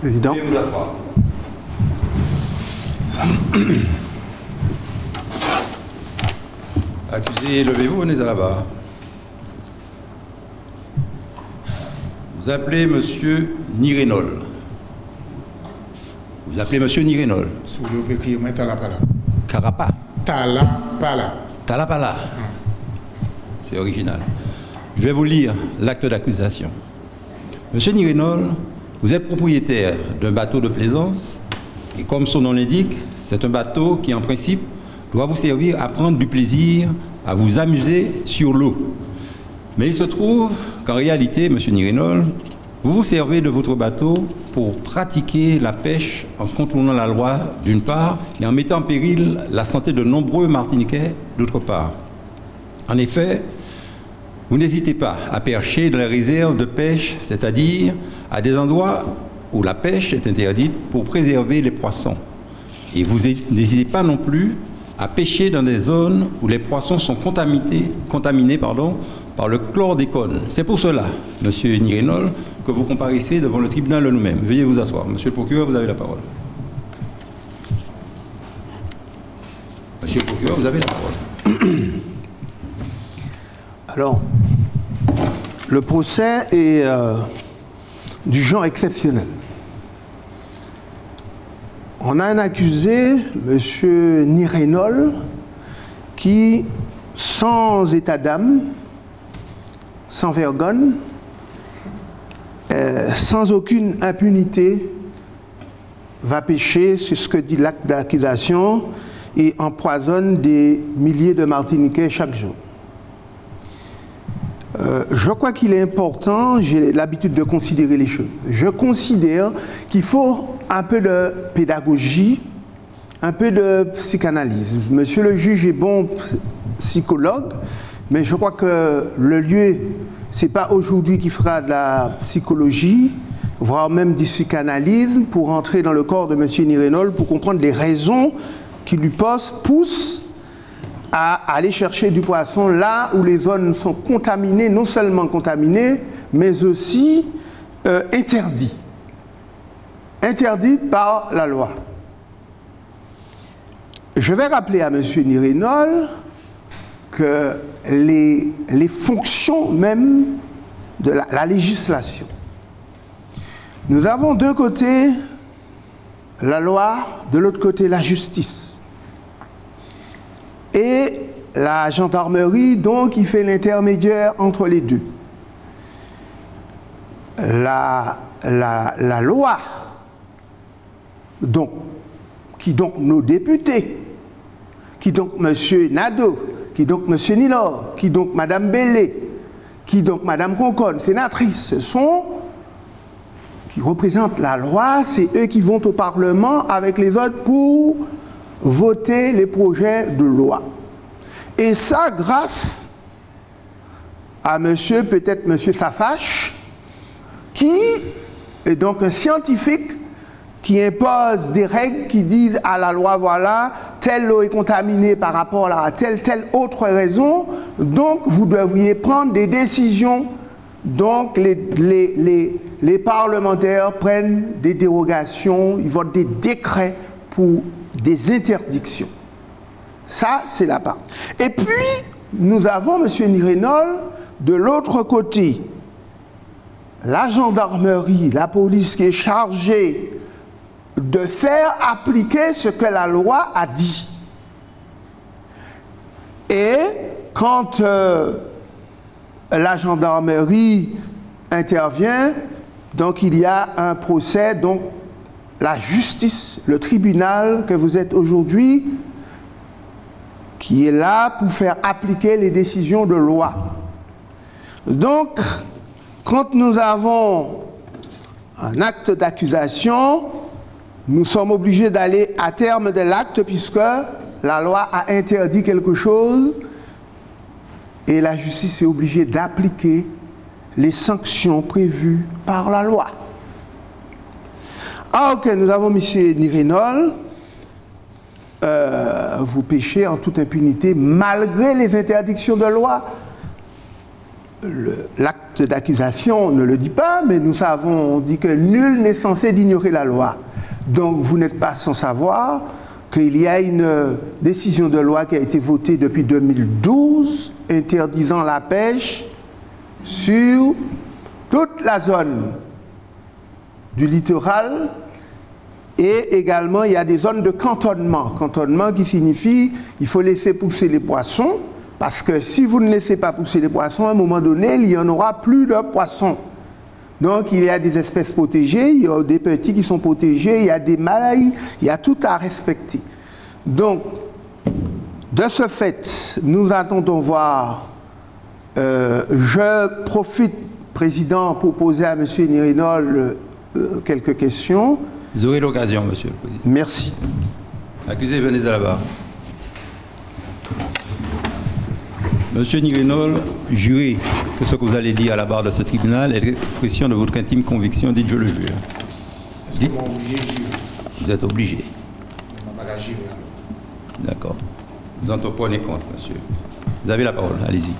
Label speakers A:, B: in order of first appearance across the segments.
A: Président.
B: Veuillez vous asseoir. Accusé, levez-vous, venez à la barre. Vous appelez Monsieur Nirénol. Vous appelez Monsieur Nirénol.
C: Si vous voulez écrire, moi, Talapala.
B: Carapa.
C: Talapala.
B: Talapala. C'est original. Je vais vous lire l'acte d'accusation. Monsieur Nirénol, vous êtes propriétaire d'un bateau de plaisance et comme son nom l'indique, c'est un bateau qui en principe doit vous servir à prendre du plaisir, à vous amuser sur l'eau. Mais il se trouve qu'en réalité, monsieur Nirénol, vous vous servez de votre bateau pour pratiquer la pêche en contournant la loi d'une part et en mettant en péril la santé de nombreux Martiniquais d'autre part. En effet, vous n'hésitez pas à percher dans les réserves de pêche, c'est-à-dire à des endroits où la pêche est interdite pour préserver les poissons. Et vous n'hésitez pas non plus à pêcher dans des zones où les poissons sont contaminés par le chlordécone. C'est pour cela, monsieur Nirénol, que vous comparaissez devant le tribunal de nous-mêmes. Veuillez vous asseoir. Monsieur le procureur, vous avez la parole. Monsieur le procureur, vous avez la parole.
A: Alors, le procès est du genre exceptionnel. On a un accusé, M. Nirénol, qui, sans état d'âme, sans vergogne, sans aucune impunité, va pêcher, c'est ce que dit l'acte d'accusation, et empoisonne des milliers de Martiniquais chaque jour. Je crois qu'il est important, j'ai l'habitude de considérer les choses. Je considère qu'il faut un peu de pédagogie, un peu de psychanalyse. Monsieur le juge est bon psychologue, mais je crois que le lieu, c'est pas aujourd'hui qu'il fera de la psychologie, voire même du psychanalyse, pour entrer dans le corps de monsieur Nirénol, pour comprendre les raisons qui lui poussent à aller chercher du poisson là où les zones sont contaminées, non seulement contaminées, mais aussi interdites par la loi. Je vais rappeler à M. Nirénol que les fonctions même de la législation. Nous avons d'un côté la loi, de l'autre côté la justice. Et la gendarmerie, donc, qui fait l'intermédiaire entre les deux. La loi, donc, qui donc nos députés, qui donc M. Nadeau, qui donc M. Nilor, qui donc Mme Bellé, qui donc Mme Conconne, sénatrice, ce sont, qui représentent la loi, c'est eux qui vont au Parlement avec les autres pour voter les projets de loi. Et ça, grâce à peut-être monsieur Safache, qui est donc un scientifique qui impose des règles qui disent à la loi, voilà, telle eau est contaminée par rapport à telle autre raison, donc vous devriez prendre des décisions. Donc les parlementaires prennent des dérogations, ils votent des décrets pour des interdictions. Ça, c'est la part. Et puis, nous avons M. Nirénol, de l'autre côté, la gendarmerie, la police qui est chargée de faire appliquer ce que la loi a dit. Et quand la gendarmerie intervient, donc il y a un procès, donc la justice, le tribunal que vous êtes aujourd'hui, qui est là pour faire appliquer les décisions de loi. Donc, quand nous avons un acte d'accusation, nous sommes obligés d'aller à terme de l'acte puisque la loi a interdit quelque chose et la justice est obligée d'appliquer les sanctions prévues par la loi. Ah ok, nous avons M. Nirénol, vous péchez en toute impunité malgré les interdictions de loi. l'acte d'accusation ne le dit pas, mais nous savons, on dit que nul n'est censé d'ignorer la loi. Donc vous n'êtes pas sans savoir qu'il y a une décision de loi qui a été votée depuis 2012 interdisant la pêche sur toute la zone du littoral, et également il y a des zones de cantonnement. Cantonnement qui signifie qu'il faut laisser pousser les poissons, parce que si vous ne laissez pas pousser les poissons, à un moment donné, il n'y en aura plus de poissons. Donc il y a des espèces protégées, il y a des petits qui sont protégés, il y a des maladies, il y a tout à respecter. Donc, de ce fait, nous attendons voir, je profite, Président, pour poser à M. Nirinol quelques questions.
B: Vous aurez l'occasion, Monsieur le Président.
A: Merci.
B: Accusé, venez à la barre. Monsieur Nirinol, jurez que ce que vous allez dire à la barre de ce tribunal est l'expression de votre intime conviction, dites je le jure.
C: Est-ce que vous êtes obligé de jurer?
B: Vous êtes obligé.
C: Je ne vais pas jurer.
B: D'accord. Vous en prenez compte, monsieur. Vous avez la parole, allez-y.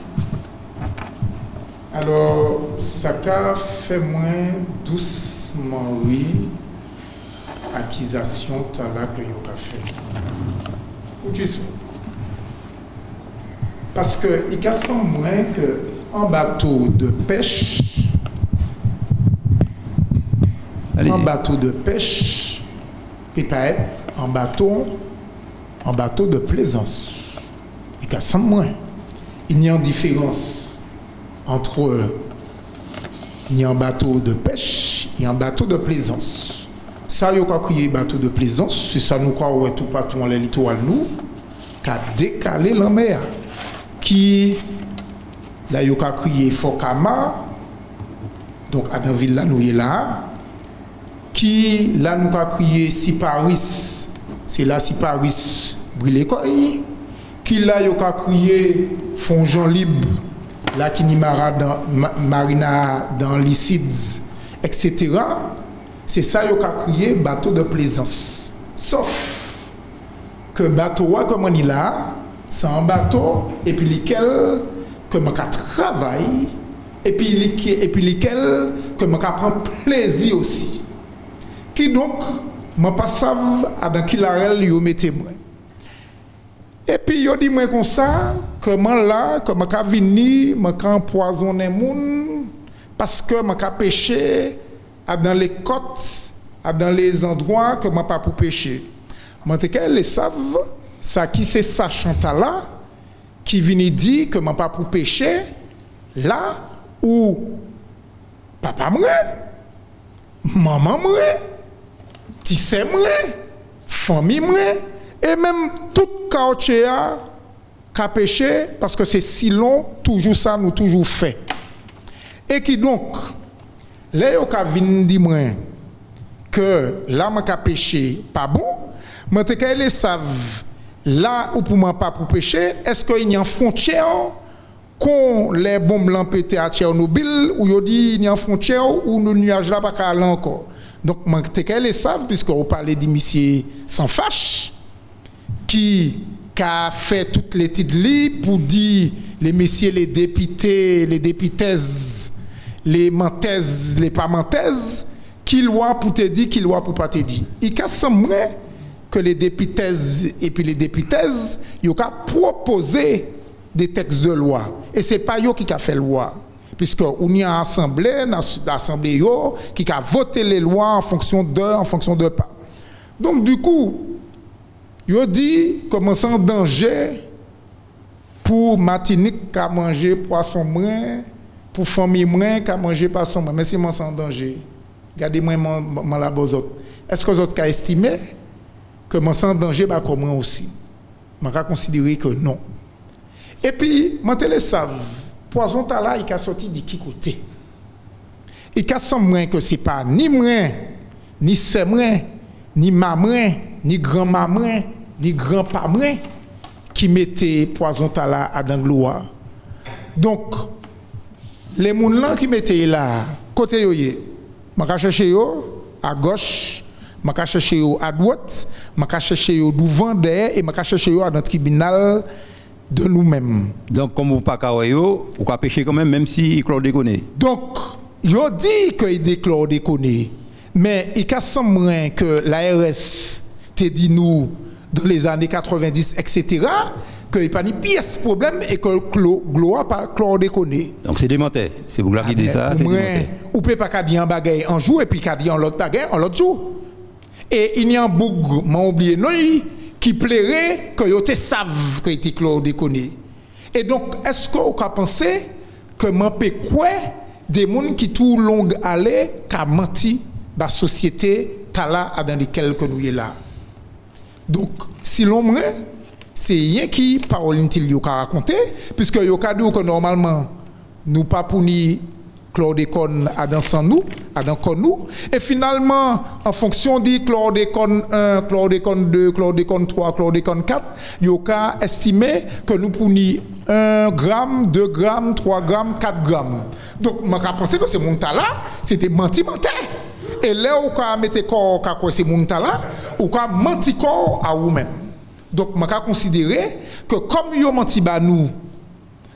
C: Alors, ça a fait moins doucement, oui, accusation tout à l'heure que vous avez fait. Où tu sais? Parce qu'il y a sans moins qu'un bateau de pêche, un bateau de pêche, peut pas être un bateau de plaisance. Il y a sans moins. Il y a une différence entre il y a un bateau de pêche et un bateau de plaisance. Ça, il y a crié bateau de plaisance, c'est ça nous croyons tout partout dans les littorales nous, qu'a décalé la mer. Qui, là, il y a crié Fokama, donc à la ville là, nous y là, qui, là, nous a crié Siparis, c'est là Siparis brûlé quoi, qui, là, il y a crié Fonjon Libre, là, qui n'y marina dans l'Icides, etc. C'est ça, il y a crié bateau de plaisance. Sauf que bateau, comme on y là, c'est un bateau, et puis lesquels que je travaille, et puis lesquels que je prends plaisir aussi. Qui donc, je passe à dans qui l'arel yo mettez moi. Et puis yo dit moi comme ça, que moi là, que je vini, je empoisonner moun, parce que je pêcher dans les côtes, dans les endroits que je pas pour pêcher. Moi les savent. Ça qui c'est ça Chantal qui vient dire que je ne pas pour pêcher là où papa moi, maman moi, tissé moi, famille moi et même tout quartier a pêché parce que c'est si long toujours ça nous toujours fait. Et qui donc là yo ka vinn dire moi que là m'a pêché pas bon, moi te les savent là où pour moi pas pour pêcher, est-ce qu'il y a une frontière qu'on les bombes lampétées à Tchernobyl ou il dit il y a une frontière où nos nuages là pas aller encore. Donc moi les savent puisque on parlait de monsieur sans fâche qui a fait toutes les titres pour dire les messieurs les députés, les députaises, les mentaises, les pas mentaises, qui loi pour te dire, qui loi pour pas te dire. Il y a que les députés et puis les députaises, ils ont proposé des textes de loi. Et ce n'est pas eux qui ont fait loi. Puisque on y a une assemblée, qui a voté les lois en fonction de pas. Donc du coup, ils ont dit comment c'est un danger pour Martinique qui a mangé poisson moins, pour famille moins qui a mangé poisson moins. Mais c'est moi en danger. Regardez-moi la bozote. Est-ce que vous avez estimé que moi sans danger bah comme moi aussi? Je vais considérer que non. Et puis, je te savent, poison tala il a sorti de qui côté? Il a semblé que ce n'est pas ni moi, ni c'est moi, ni maman, ni grand-maman, ni grand-papa qui mettait poison tala à Dangloa. Donc, les gens qui mettaient là, côté yoye, je vais chercher à gauche, je vais chercher à droite, je vais chercher devant derrière et je vais chercher à notre tribunal de nous-mêmes.
B: Donc, comme vous pas kawayo, vous pouvez pêcher quand même si chlordécone.
C: Donc, je dis qu'il dit chlordécone, mais il y a semblant que l'ARS te dit nous, dans les années 90, etc., qu'il n'y a pas de pièce problème et que l'eau n'a pas chlordécone.
B: Donc, c'est démenté. C'est vous qui dites ça, c'est démenté.
C: Ou peut pas dire un bagaille en jour et puis dire en l'autre bagaille en l'autre jour. Et il y a un boug, m'a oublié, non, qui plairait que vous savent que était chlordécone. Et donc, est-ce que vous pensez que je peux quoi des gens qui tout long aller qui menti la société dans laquelle nous sommes là. Donc, si l'homme c'est rien qui parole inutile yo ka raconter puisque yo ka dit que normalement nous pas punir chlordécone à dans nous à dans nous et finalement en fonction du chlordécone 1 chlordécone 2 chlordécone 3 chlordécone 4 yo ka estimer que nous punir 1 gramme 2 grammes 3 grammes 4 grammes donc moi ka penser que ce monde là c'était menti et là ou ka mettre corps ka quoi ce monde là ou ka menti corps à vous même. Donc, je vais considérer que comme ils ont menti à nous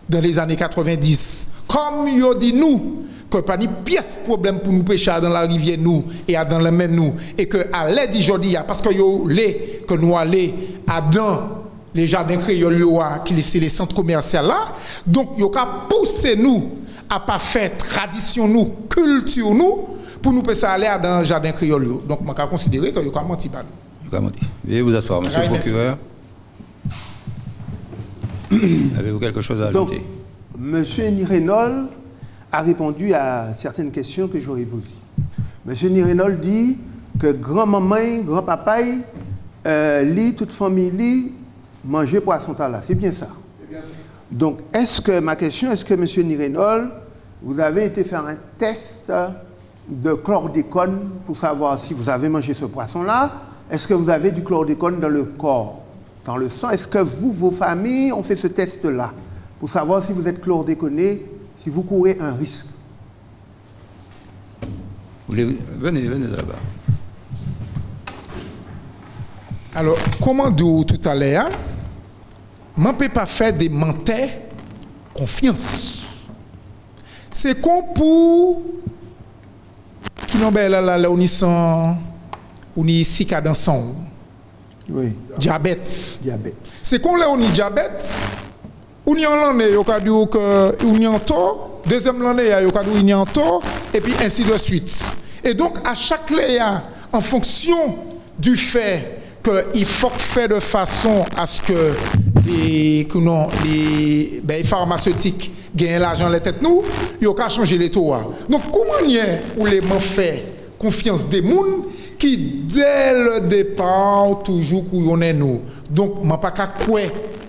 C: dans les années 90, comme ils ont dit nous, que pas de pièce problème pour nous pêcher dans la rivière nous et dans la mer nous, et que à l'aide d'aujourd'hui, parce que yo les que nous allons dans les jardins créoles qui sont les centres commerciaux là, donc ils ont poussé nous à pas faire tradition nous, culture nous, pour nous passer aller dans le jardin créole. Donc, je vais considérer que ils ont menti à nous.
B: Veuillez vous asseoir, monsieur le procureur. Avez-vous quelque chose à ajouter?
A: Donc, monsieur Nirenol a répondu à certaines questions que j'aurais posées. Monsieur Nirenol dit que grand-maman, grand-papa, toute famille, manger poisson là. C'est bien ça? C'est bien ça. Donc, ma question, est-ce que monsieur Nirenol, vous avez été faire un test de chlordécone pour savoir si vous avez mangé ce poisson-là? Est-ce que vous avez du chlordécone dans le corps, dans le sang? Est-ce que vous, vos familles, ont fait ce test-là pour savoir si vous êtes chlordéconé, si vous courez un risque?
B: Venez de là-bas.
C: Alors, comment dire tout à l'heure, je ne peux pas faire des menteurs confiance. C'est comme pour qui n'ont pas là, on y si cadençant.
A: Oui.
C: Diabète.
A: C'est
C: qu'on on y diabète. On y en l'année, yo ka dit que on y en tort. Deuxième l'année, yo ka dit on y en tort et puis ainsi de suite. Et donc à chaque léa, en fonction du fait qu'il faut faire de façon à ce que les pharmaceutiques gagnent l'argent les têtes nous, yo ka changer les taux. Donc comment y est ou les m'en fait confiance des moun qui dès le départ toujours qu'on est nous. Donc je n'ai pas qu'à quoi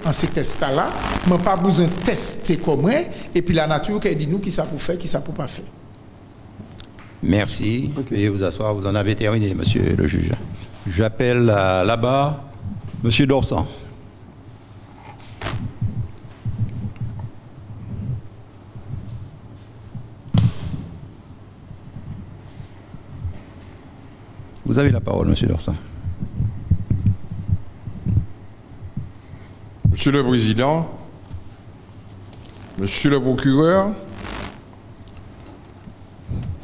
C: en ces tests-là, je n'ai pas besoin de tester comme moi, et puis la nature qui dit nous qui ça pour faire, qui ça pour pas faire.
B: Merci. Veuillez vous asseoir, vous en avez terminé, monsieur le juge. J'appelle là-bas monsieur Dorsan. Vous avez la parole, monsieur Dorsan.
D: Monsieur le Président, monsieur le procureur,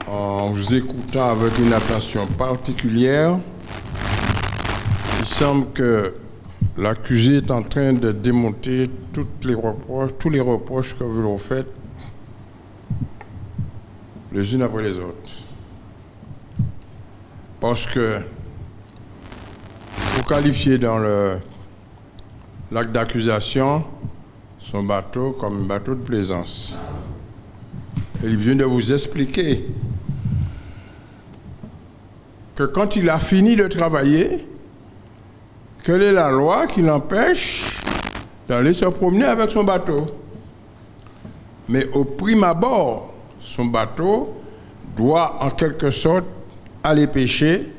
D: en vous écoutant avec une attention particulière, il semble que l'accusé est en train de démonter tous les reproches que vous leur faites les unes après les autres. Parce que vous qualifiez dans l'acte d'accusation son bateau comme un bateau de plaisance. Et il vient de vous expliquer que quand il a fini de travailler, quelle est la loi qui l'empêche d'aller se promener avec son bateau? Mais au prime abord, son bateau doit en quelque sorte aller pêcher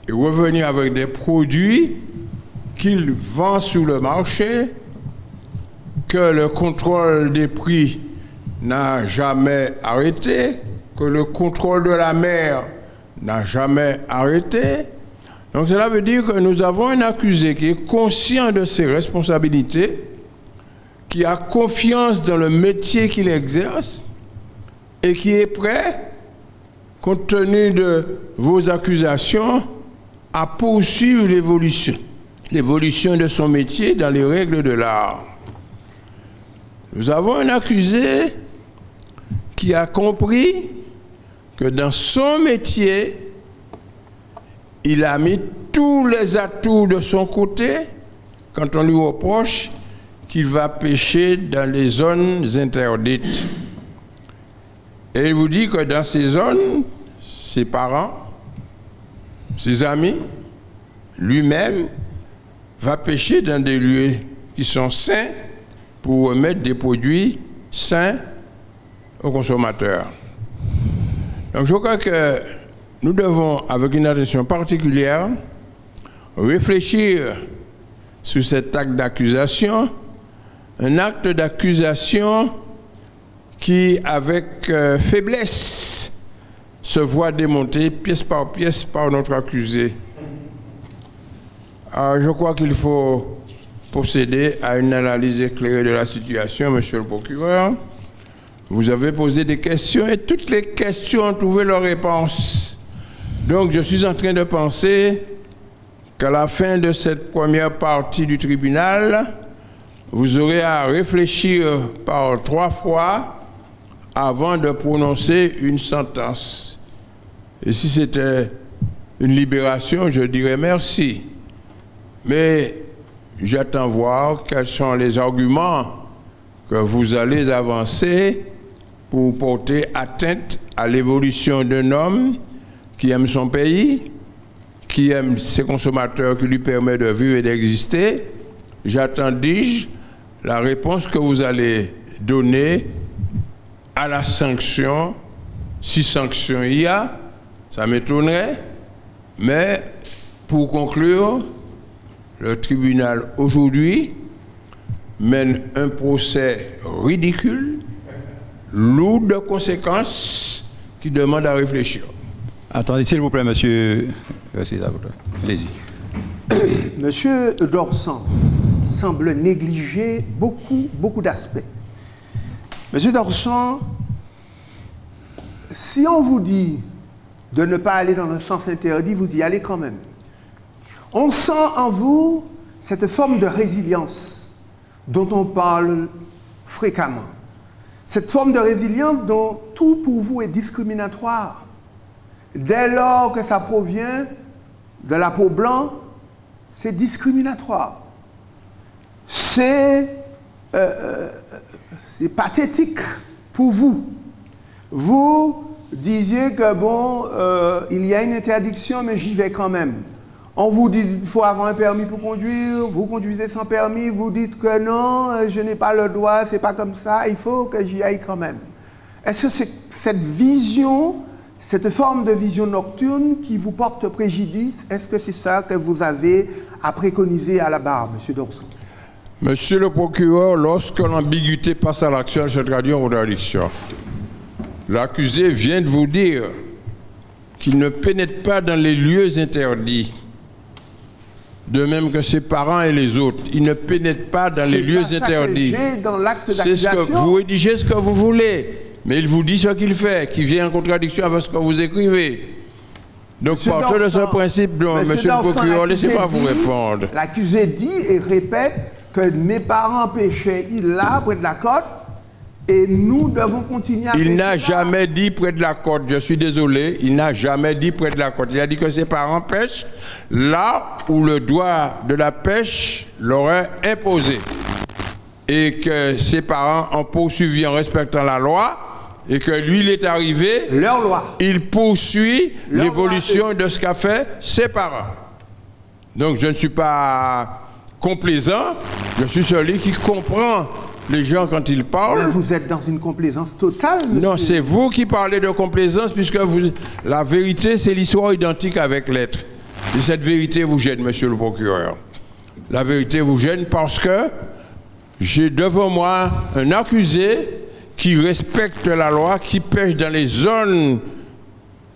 D: et revenir avec des produits qu'il vend sur le marché, que le contrôle des prix n'a jamais arrêté, que le contrôle de la mer n'a jamais arrêté. Donc cela veut dire que nous avons un accusé qui est conscient de ses responsabilités, qui a confiance dans le métier qu'il exerce et qui est prêt, compte tenu de vos accusations, à poursuivre l'évolution de son métier dans les règles de l'art. Nous avons un accusé qui a compris que dans son métier, il a mis tous les atouts de son côté quand on lui reproche qu'il va pêcher dans les zones interdites. Et il vous dit que dans ces zones, ses parents, ses amis, lui-même, va pêcher dans des lieux qui sont sains pour remettre des produits sains aux consommateurs. Donc je crois que nous devons, avec une attention particulière, réfléchir sur cet acte d'accusation, un acte d'accusation qui, avec faiblesse, se voit démonter pièce par notre accusé. Alors, je crois qu'il faut procéder à une analyse éclairée de la situation, monsieur le procureur. Vous avez posé des questions et toutes les questions ont trouvé leur réponse. Donc, je suis en train de penser qu'à la fin de cette première partie du tribunal, vous aurez à réfléchir par 3 fois avant de prononcer une sentence. Et si c'était une libération, je dirais merci. Mais j'attends voir quels sont les arguments que vous allez avancer pour porter atteinte à l'évolution d'un homme qui aime son pays, qui aime ses consommateurs, qui lui permet de vivre et d'exister. J'attends, dis-je, la réponse que vous allez donner à la sanction, si sanction il y a, ça m'étonnerait, mais pour conclure, le tribunal aujourd'hui mène un procès ridicule, lourd de conséquences, qui demande à réfléchir.
B: Attendez, s'il vous plaît, monsieur. Allez-y.
A: Monsieur Dorsan semble négliger beaucoup d'aspects. Monsieur Dorsan, si on vous dit de ne pas aller dans le sens interdit, vous y allez quand même. On sent en vous cette forme de résilience dont on parle fréquemment. Cette forme de résilience dont tout pour vous est discriminatoire. Dès lors que ça provient de la peau blanche, c'est discriminatoire. C'est pathétique pour vous. Vous disiez que bon, il y a une interdiction, mais j'y vais quand même. On vous dit qu'il faut avoir un permis pour conduire, vous conduisez sans permis, vous dites que non, je n'ai pas le droit, c'est pas comme ça, il faut que j'y aille quand même. Est-ce que c'est cette vision, cette forme de vision nocturne qui vous porte préjudice? Est-ce que c'est ça que vous avez à préconiser à la barre, M. Dorsan?
D: Monsieur le procureur, lorsque l'ambiguïté passe à l'action, elle se traduit en contradiction. L'accusé vient de vous dire qu'il ne pénètre pas dans les lieux interdits. De même que ses parents et les autres. Ils ne pénètrent pas dans les lieux interdits. C'est ce que vous rédigez ce que vous voulez. Mais il vous dit ce qu'il fait, qui vient en contradiction avec ce que vous écrivez. Donc, partant de ce principe, monsieur le procureur, laissez-moi vous répondre.
A: L'accusé dit et répète que mes parents pêchaient là, près de la côte, et nous devons continuer à pêcher.
D: Il n'a jamais dit près de la côte, je suis désolé, il n'a jamais dit près de la côte. Il a dit que ses parents pêchent là où le droit de la pêche l'aurait imposé. Et que ses parents ont poursuivi en respectant la loi, et que lui, il est arrivé,
A: leur loi.
D: Il poursuit l'évolution de ce qu'a fait ses parents. Donc je ne suis pas complaisant, je suis celui qui comprend les gens quand ils parlent.
A: Mais vous êtes dans une complaisance totale, monsieur.
D: Non, c'est vous qui parlez de complaisance, puisque la vérité, c'est l'histoire identique avec l'être. Et cette vérité vous gêne, monsieur le procureur. La vérité vous gêne parce que j'ai devant moi un accusé qui respecte la loi, qui pêche dans les zones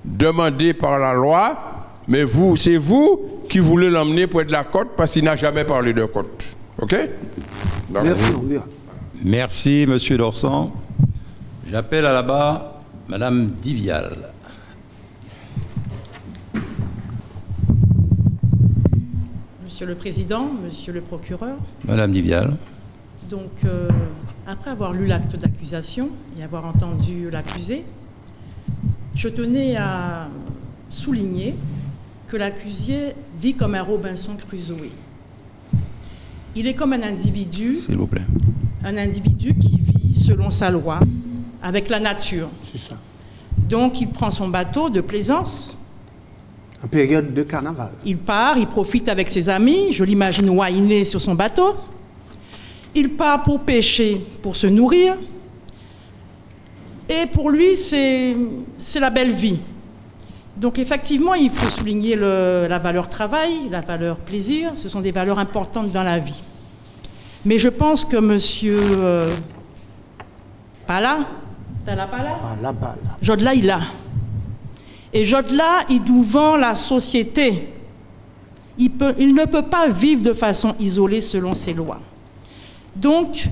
D: demandées par la loi, mais vous, c'est vous qui voulez l'emmener près de la côte parce qu'il n'a jamais parlé de côte. OK?
A: Merci, on verra.
B: Merci, Monsieur Dorsan. J'appelle à la barre Madame Divial.
E: Monsieur le Président, Monsieur le Procureur.
B: Madame Divial.
E: Donc, après avoir lu l'acte d'accusation et avoir entendu l'accusé, je tenais à souligner que l'accusé vit comme un Robinson Crusoe. Il est comme un individu,
B: s'il vous plaît,
E: un individu qui vit selon sa loi, avec la nature.
A: C'est ça.
E: Donc, il prend son bateau de plaisance.
A: En période de carnaval.
E: Il part, il profite avec ses amis, je l'imagine whiner sur son bateau. Il part pour pêcher, pour se nourrir. Et pour lui, c'est la belle vie. Donc effectivement, il faut souligner la valeur travail, la valeur plaisir. Ce sont des valeurs importantes dans la vie. Mais je pense que monsieur Pala, Jodla, il a. Et Jodla, il devant la société. Il ne peut pas vivre de façon isolée selon ses lois. Donc,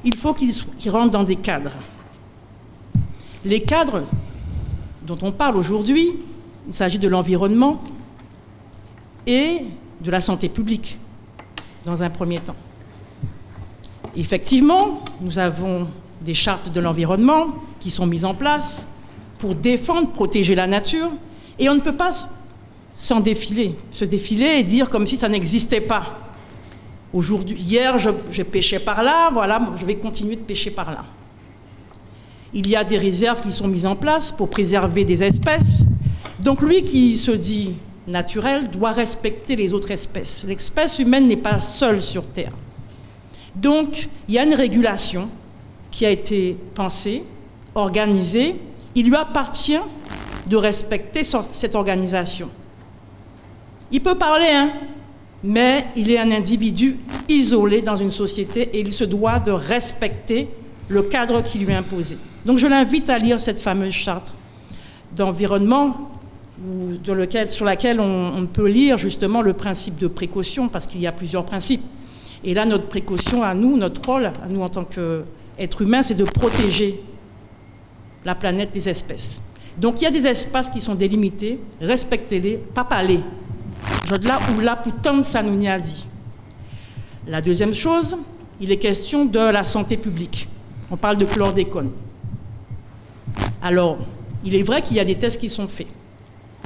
E: il faut qu'il rentre dans des cadres. Les cadres dont on parle aujourd'hui, il s'agit de l'environnement et de la santé publique, dans un premier temps. Effectivement, nous avons des chartes de l'environnement qui sont mises en place pour défendre, protéger la nature, et on ne peut pas se défiler et dire comme si ça n'existait pas. Aujourd'hui, hier, je pêchais par là, voilà, je vais continuer de pêcher par là. Il y a des réserves qui sont mises en place pour préserver des espèces. Donc lui qui se dit naturel doit respecter les autres espèces. L'espèce humaine n'est pas seule sur Terre. Donc il y a une régulation qui a été pensée, organisée. Il lui appartient de respecter cette organisation. Il peut parler, hein, mais il est un individu isolé dans une société et il se doit de respecter le cadre qui lui est imposé. Donc je l'invite à lire cette fameuse charte d'environnement sur laquelle on peut lire justement le principe de précaution, parce qu'il y a plusieurs principes. Et là, notre précaution à nous, notre rôle à nous en tant qu'êtres humains, c'est de protéger la planète, les espèces. Donc il y a des espaces qui sont délimités, respectez-les, pas parler. Là où là, pour tant ça nous y a dit. La deuxième chose, il est question de la santé publique. On parle de chlordécone. Alors, il est vrai qu'il y a des tests qui sont faits.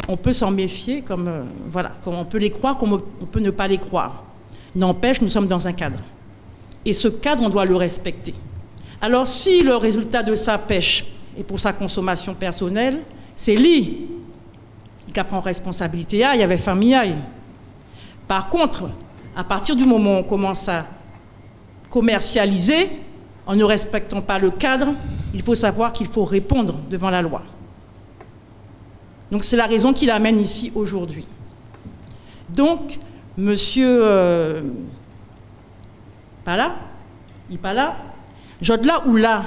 E: On peut s'en méfier, comme on peut les croire, comme on peut ne pas les croire. N'empêche, nous sommes dans un cadre. Et ce cadre, on doit le respecter. Alors, si le résultat de sa pêche est pour sa consommation personnelle, c'est lui qui prend responsabilité. Il y avait famille. Par contre, à partir du moment où on commence à commercialiser, en ne respectant pas le cadre, il faut savoir qu'il faut répondre devant la loi. Donc c'est la raison qui l'amène ici aujourd'hui. Donc, monsieur Pala, Jodla ou là,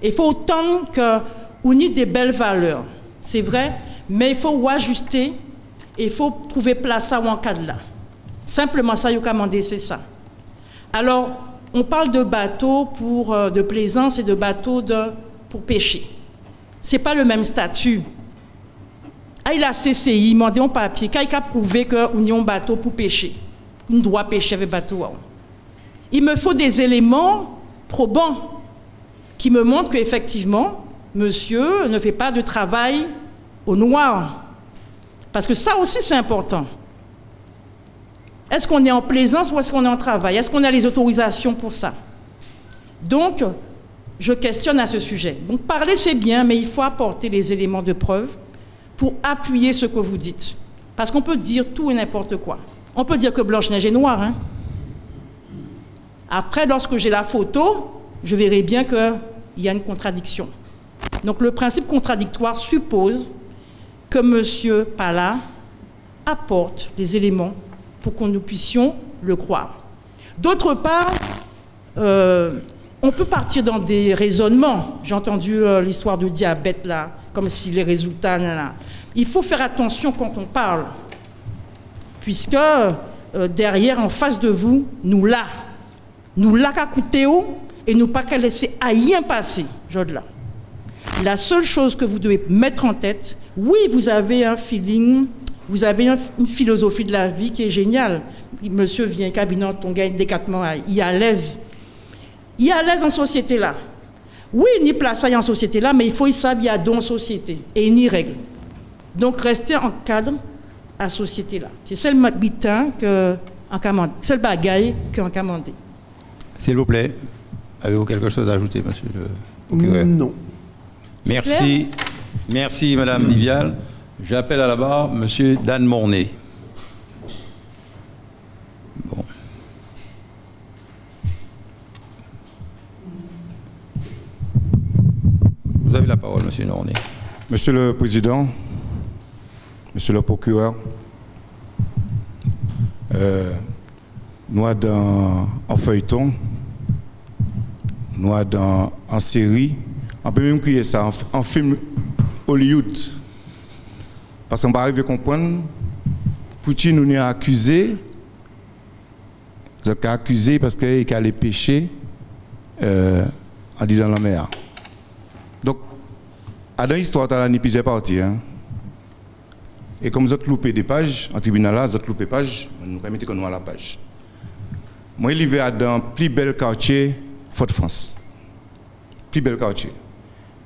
E: il faut autant qu'on ait des belles valeurs, c'est vrai, mais il faut ajuster, et il faut trouver place ça ou en cadre là. Simplement ça, il faut commander, c'est ça. Alors, on parle de bateaux de plaisance et de bateaux pour pêcher. Ce n'est pas le même statut. Il a CCI, il m'a demandé un papier, quand il a prouvé qu'on a un bateau pour pêcher, on doit pêcher avec bateau. Il me faut des éléments probants qui me montrent qu'effectivement, monsieur ne fait pas de travail au noir. Parce que ça aussi, c'est important. Est-ce qu'on est en plaisance ou est-ce qu'on est en travail? Est-ce qu'on a les autorisations pour ça? Donc, je questionne à ce sujet. Donc, parler, c'est bien, mais il faut apporter les éléments de preuve pour appuyer ce que vous dites. Parce qu'on peut dire tout et n'importe quoi. On peut dire que Blanche-Neige est noire. Hein? Après, lorsque j'ai la photo, je verrai bien qu'il y a une contradiction. Donc, le principe contradictoire suppose que M. Pala apporte les éléments pour que nous puissions le croire. D'autre part, on peut partir dans des raisonnements. J'ai entendu l'histoire du diabète, là, comme si les résultats... Là. Il faut faire attention quand on parle, puisque derrière, en face de vous, nous l'a qu'à coûter, et nous pas qu'à laisser à rien passer, Jodla. La seule chose que vous devez mettre en tête, oui, vous avez un feeling, vous avez une philosophie de la vie qui est géniale. Monsieur vient cabinet, on gagne décatement, il est à l'aise. Il est à l'aise en société là. Oui, ni place en société là, mais il faut y savoir, il y a dans société et ni règle. Donc restez en cadre à société là. C'est seul habitant que en commande, seul bagaille qu'en commandé.
B: S'il vous plaît, avez-vous quelque chose à ajouter, monsieur le procureur?
A: Non.
B: Merci. Merci, madame Livial. J'appelle à la barre monsieur Dan Mornay. Bon. Vous avez la parole, monsieur Mornay.
F: Monsieur le Président, monsieur le procureur, nous en feuilleton, nous en série, on peut même crier ça en film Hollywood. Parce qu'on va arriver à comprendre, Poutine nous a accusé, parce qu'il a les péchés en disant la mer. Donc, dans l'histoire, il y a plusieurs parties. Hein. Et comme vous avez loupé des pages, en tribunal, vous avez loupé des pages, nous permettez qu'on nous à la page. Moi, je vais dans le plus bel quartier Fort-de-France. Plus bel quartier.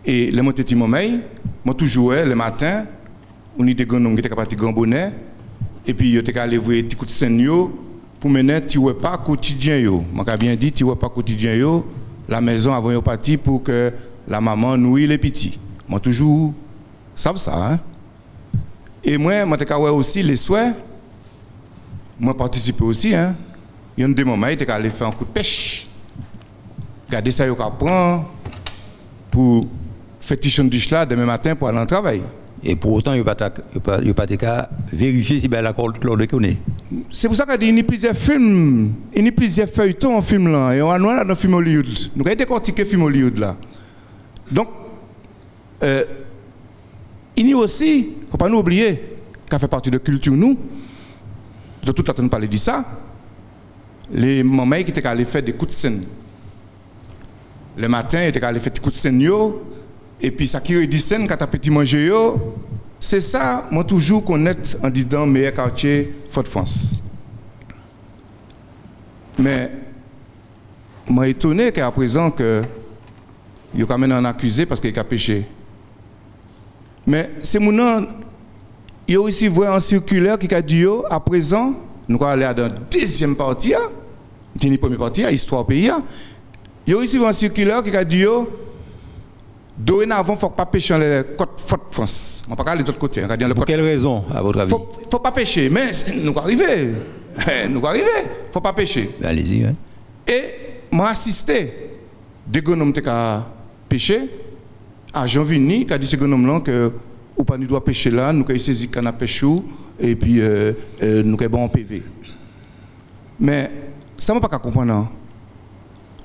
F: Et les montées moi toujours le matin, on y des gens qui étaient capables de grand bonnet, et puis ils étaient allés voir des coups de scène pour mener petit repas quotidien. Je m'ai bien dit, petit repas quotidien, la maison avant de partir pour que la maman nourrit les petits. Moi toujours, savent ça. Hein? Et moi, je aussi les souhaits, moi participer aussi. Hein? Il y a des moments où ils allés faire un coup de pêche. Regardez ça, ils prennent pour faire t-shirt du là demain matin pour aller au travail.
B: Et pour autant, il n'y a pas vérifier si la corde connaît.
F: C'est pour ça qu'il y a plusieurs films, il y a plusieurs feuilletons en film là. Et on a dans le film Hollywood. Nous avons décortiqué le film Hollywood là. Donc, il y a aussi, il ne faut pas nous oublier, qu'à fait partie de la culture nous, je tout attendre parler de ça, les mamans qui étaient allés faire des coups de scène. Le matin, ils étaient allés faire des coups de scène. Et puis, ça qui est dit scène, quand tu as petit manger, c'est ça, moi, toujours connaître en disant meilleur quartier Fort-de-France. Mais, je suis étonné qu'à présent, il y a quand même un accusé parce qu'il a péché. Mais, c'est mon nom, il y a aussi un circulaire qui a dit, à présent, nous allons aller dans la deuxième partie, dans la première partie, histoire pays. Il y a aussi un circulaire qui a dit, dorénavant, il ne faut pas pêcher dans les côtes Fort-de-France. On ne va pas aller de l'autre côté.
B: Pour quelle raison, à votre avis?
F: Il ne faut pas pêcher, mais nous allons arriver. Nous allons arriver. Il ne faut pas pêcher.
B: Allez-y. Hein.
F: Et moi, assisté, des gonomes qui ont pêché, à Jean Vigny, qui a dit ces gonomes-là que ou pas nous doit pêcher là, nous avons saisi qu'on a pêché et puis nous avons bon en PV. Mais ça ne m'a pas comprendre. Non?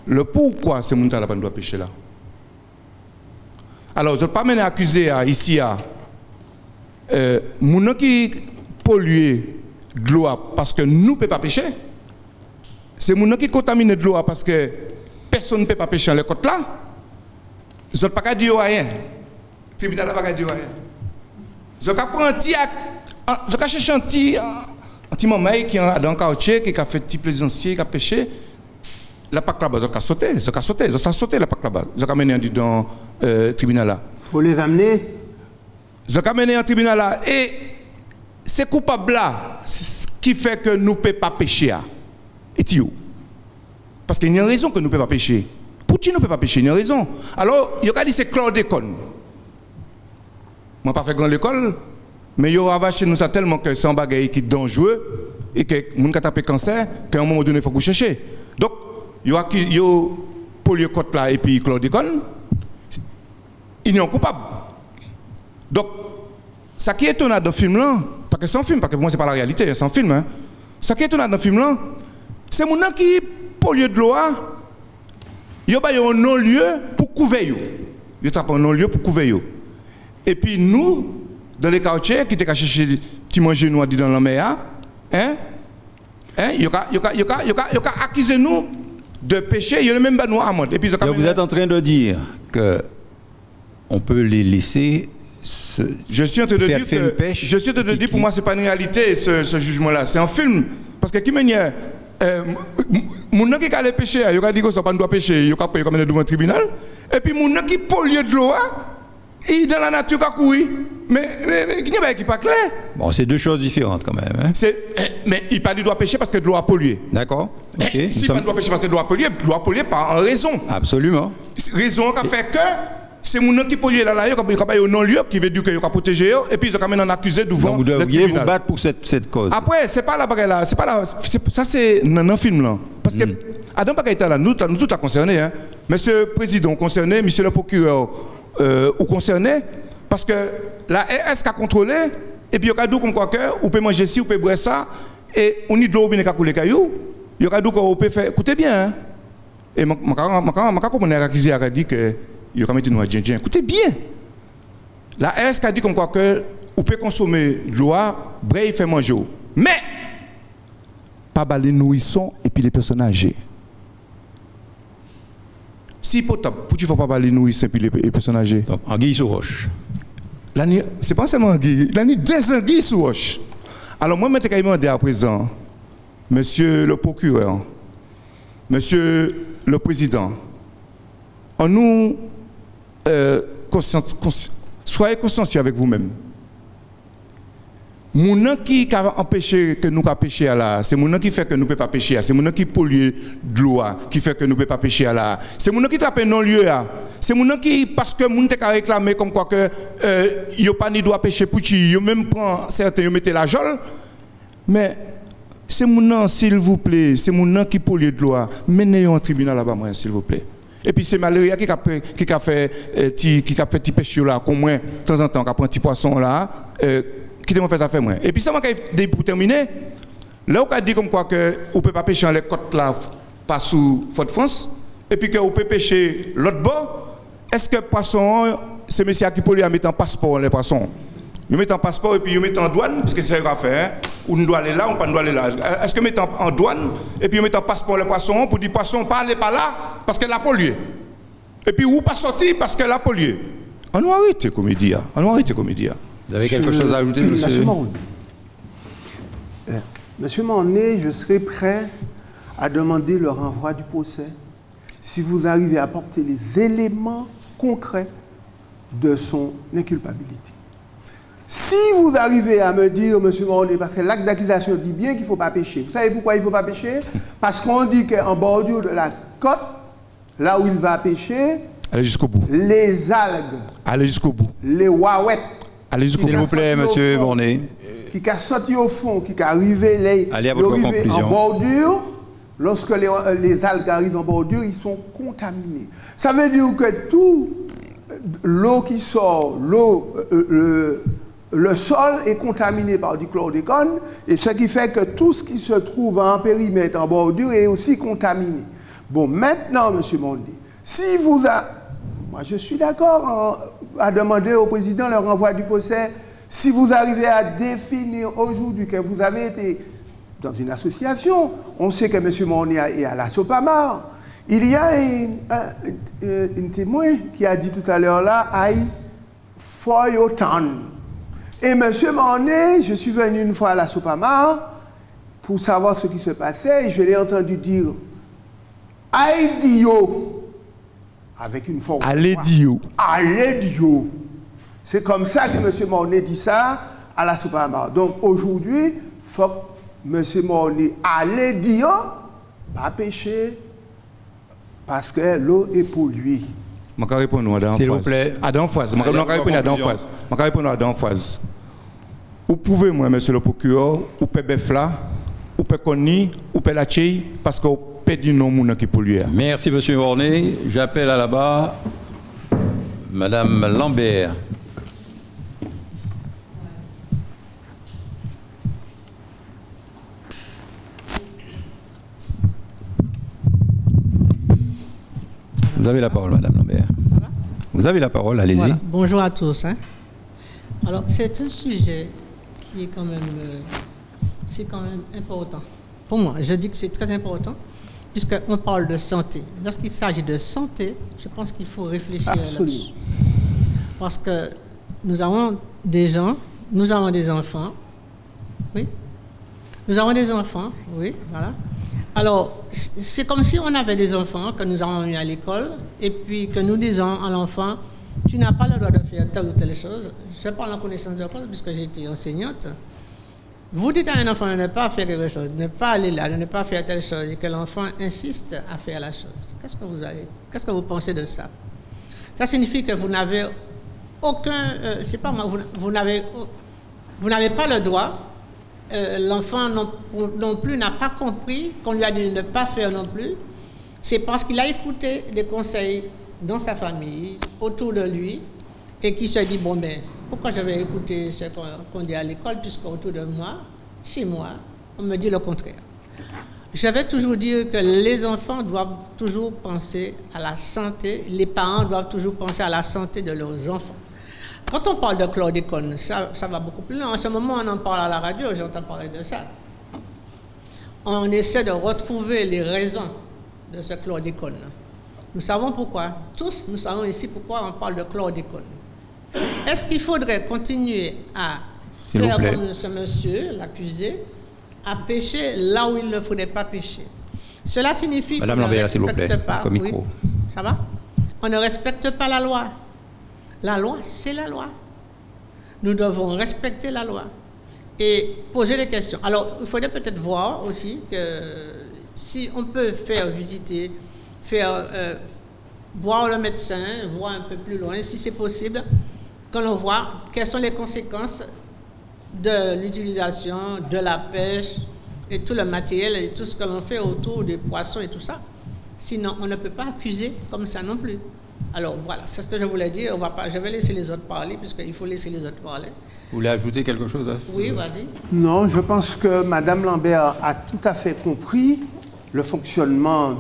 F: Le pourquoi ces gens-là ne doivent pêcher là? Alors, je ne vais pas mener accusé ici à les gens qui polluent de l'eau parce que nous ne pouvons pas pêcher. C'est les gens qui contaminent de l'eau parce que personne ne peut pas pêcher dans les côtes là. Je ne vais pas dire rien. Le tribunal ne va pas dire rien. Je vais chercher un petit maman qui est dans le quartier, qui a fait petit plaisancier, qui a pêché. La PAC là-bas, ils ont sauté la PAC là-bas. Ils ont mené dans le tribunal là.
A: Il faut les amener.
F: Ils ont mené en tribunal là. Et c'est coupable là qui fait que nous ne pouvons pas pêcher. Et Tio. Parce qu'il y a une raison que nous ne pouvons pas pêcher. Poutine ne peut pas pêcher, il y a une raison. Alors, il y a dit c'est chlordécone. Moi, pas fait grande école, mais il y a ravaché nous ça tellement que c'est un bagage qui est dangereux et que les gens qui tapé cancer, qu'à un moment donné, il faut que vous cherchiez. Donc, il y a polycote là et puis chlordécone, ils sont coupables. Donc, ce qui est étonnant dans le film là, parce que c'est un film, parce que pour moi c'est pas la réalité, c'est un film. Hein. Ce qui est étonnant dans le film là, c'est mon nom qui pollue de l'eau, il y a un non-lieu pour couvrir. Il y a un non-lieu pour couvrir. Et puis nous, dans les quartiers qui étaient chercher des petits manger nous dans la mer, il y a accusé nous de péché, il y a même pas nous amende. Et puis
B: donc vous êtes en train de dire que on peut les laisser
F: je suis en train de dire que je suis en train de dire pour moi c'est pas une réalité ce jugement là, c'est un film parce que qui manière mon qui a les péchés, il a dit que ça pas doit pécher, il a pas comme devant un tribunal et puis mon qui pollue de l'eau il dans la nature a couru mais il n'y a pas clair.
B: Bon, c'est deux choses différentes quand même hein?
F: Mais il pas dit doit pécher parce que de l'eau a pollué.
B: D'accord. OK.
F: Si pas doit pécher parce que de l'eau a pollué par en raison.
B: Absolument.
F: Raison qui fait que c'est mon nom qui pollue là, il y a un non-lieu qui veut dire qu'il a protégé et puis ils ont quand même accusé devant
B: le tribunal. Vous devriez vous battre pour cette cause.
F: Après, c'est pas la bagarre là, c'est pas la, ça c'est dans un film là. Parce que Adam Bagaïta là, nous tous a concerné, hein. Monsieur le président concerné, monsieur le procureur ou concerné, parce que la RS a contrôlé et puis il y a dit comme quoi que on peut manger ci, on peut boire ça et on y de l'eau bien qu'à couler caillou. Il y a dit qu'on peut faire, écoutez bien, hein. Et ma comprendre a dit que il y a quand même dit nous djindjin. Écoutez bien. La RS a dit comme quoi que vous pouvez consommer de l'eau, bref, fait manger. Mais pas les nourrissons et puis les personnes âgées. Si potable, pourquoi tu ne fais pas les nourrissons et puis les personnes âgées?
B: Anguille sous roche.
F: C'est pas seulement anguille, il y a des anguilles sous roche. Alors moi, je vais demander à présent, monsieur le procureur, monsieur le président, en nous soyez consciencieux avec vous-même. Mon qui a empêché que nous ne péchions à la, c'est mon qui fait que nous ne pouvons pas pécher, c'est mon qui pollue de l'eau qui fait que nous ne pouvons pas pécher à la, c'est mon qui trappe non-lieu, c'est mon qui, parce que mon qui a réclamé comme quoi que il n'y a pas ni droit pécher pour qui, il même prend certains, il mettent la jolle, mais c'est mon s'il vous plaît, c'est mon qui pollue de l'eau, menez-vous en tribunal là-bas, moi, s'il vous plaît. Et puis c'est Maléria qui a fait petit pêche là, comme moi, de temps en temps, qui a pris un petit poisson là, qui te fait ça fait moi. Et puis ça m'a dit pour terminer, là où on a dit comme quoi que on peut pas pêcher dans les côtes là, pas sous Fort-de-France, et puis que on peut pêcher l'autre bord. Est-ce que poisson, c'est monsieur qui peut lui mettre en passeport les poissons? Ils mettent en passeport et puis ils mettent en douane, parce que c'est à faire, ou on doit aller là, ou pas doit aller là. Est-ce que mettent en douane, et puis ils mettent en passeport les poissons, pour dire poisson, pas aller pas là, parce qu'elle a pollué. Et puis ou pas sortir parce qu'elle a pollué. On nous arrête, comédien. On nous arrête, comédien.
B: Vous avez quelque chose à ajouter, monsieur?
A: Monsieur Morné, je serai prêt à demander le renvoi du procès si vous arrivez à apporter les éléments concrets de son inculpabilité. Si vous arrivez à me dire, monsieur Morné, parce que l'acte d'accusation dit bien qu'il ne faut pas pêcher. Vous savez pourquoi il ne faut pas pêcher? Parce qu'on dit qu'en bordure de la côte, là où il va pêcher,
F: allez jusqu'au bout.
A: Les algues,
F: allez jusqu'au bout.
A: Les wawets,
B: s'il vous plaît, monsieur Morné.
A: Qui a sorti au fond, qui a arrivé en bordure, lorsque les algues arrivent en bordure, ils sont contaminés. Ça veut dire que tout l'eau qui sort, le sol est contaminé par du chlordécone, et ce qui fait que tout ce qui se trouve en périmètre, en bordure, est aussi contaminé. Bon, maintenant, monsieur Morné, si vous moi je suis d'accord à demander au président le renvoi du procès, si vous arrivez à définir aujourd'hui que vous avez été dans une association, on sait que M. Morné est à la Sopamar, il y a une témoin qui a dit tout à l'heure là, I for your town. Et M. Morné, je suis venu une fois à la Sopamar pour savoir ce qui se passait, et je l'ai entendu dire I dio. Avec une forme.
F: Allez Dio.
A: Allez Dio. C'est comme ça que M. Morné dit ça à la Sopamar. Donc aujourd'hui, il faut que M. Morné allez Dio, pas pêcher, parce que l'eau est polluée.
F: Je vais répondre à Adam Foise. S'il vous plaît. Adam Foise. Je vais répondre à Adam Foise. Je vais répondre à Adam Foise. Vous pouvez, moi, monsieur le procureur, ou peut Befla, ou peut Koni, ou peut Lachey, parce que du nom qui pollue.
B: Merci, monsieur Morné. J'appelle à la barre madame Lambert. Vous avez la parole, madame Lambert. Vous avez la parole, allez-y. Voilà.
G: Bonjour à tous. Alors, c'est un sujet qui est quand même important. Pour moi, je dis que c'est très important. puisqu'on parle de santé. Lorsqu'il s'agit de santé, je pense qu'il faut réfléchir là-dessus. Parce que nous avons des gens, nous avons des enfants, oui. Nous avons des enfants, oui, voilà. Alors, c'est comme si on avait des enfants que nous avons mis à l'école et puis que nous disons à l'enfant, tu n'as pas le droit de faire telle ou telle chose. Je parle en connaissance de cause puisque j'étais enseignante. Vous dites à un enfant de ne pas faire quelque chose, de ne pas aller là, de ne pas faire telle chose et que l'enfant insiste à faire la chose. Qu'est-ce que vous pensez de ça? Ça signifie que vous n'avez aucun, c'est pas moi, vous n'avez pas le droit. L'enfant non plus n'a pas compris qu'on lui a dit de ne pas faire non plus. C'est parce qu'il a écouté des conseils dans sa famille, autour de lui, et qui se dit, bon ben, pourquoi je vais écouter ce qu'on dit à l'école, puisque autour de moi, chez moi, on me dit le contraire. Je vais toujours dire que les enfants doivent toujours penser à la santé, les parents doivent toujours penser à la santé de leurs enfants. Quand on parle de chlordécone, ça va beaucoup plus loin. En ce moment, on en parle à la radio, j'entends parler de ça. On essaie de retrouver les raisons de ce chlordécone. Nous savons pourquoi. Tous, nous savons ici pourquoi on parle de chlordécone. Est-ce qu'il faudrait continuer à faire comme ce monsieur, l'accusé, à pêcher là où il ne faudrait pas pêcher? Cela signifie qu'on ne respecte pas. Oui, ça va? On ne respecte pas la loi. La loi, c'est la loi. Nous devons respecter la loi et poser des questions. Alors, il faudrait peut-être voir aussi que si on peut faire visiter, voir le médecin, voir un peu plus loin, si c'est possible, que l'on voit quelles sont les conséquences de l'utilisation de la pêche et tout le matériel et tout ce que l'on fait autour des poissons et tout ça. Sinon, on ne peut pas accuser comme ça non plus. Alors voilà, c'est ce que je voulais dire. Je vais laisser les autres parler, puisqu'il faut laisser les autres parler.
B: Vous voulez ajouter quelque chose à ça?
G: Oui, vas-y.
A: Non, je pense que Mme Lambert a tout à fait compris le fonctionnement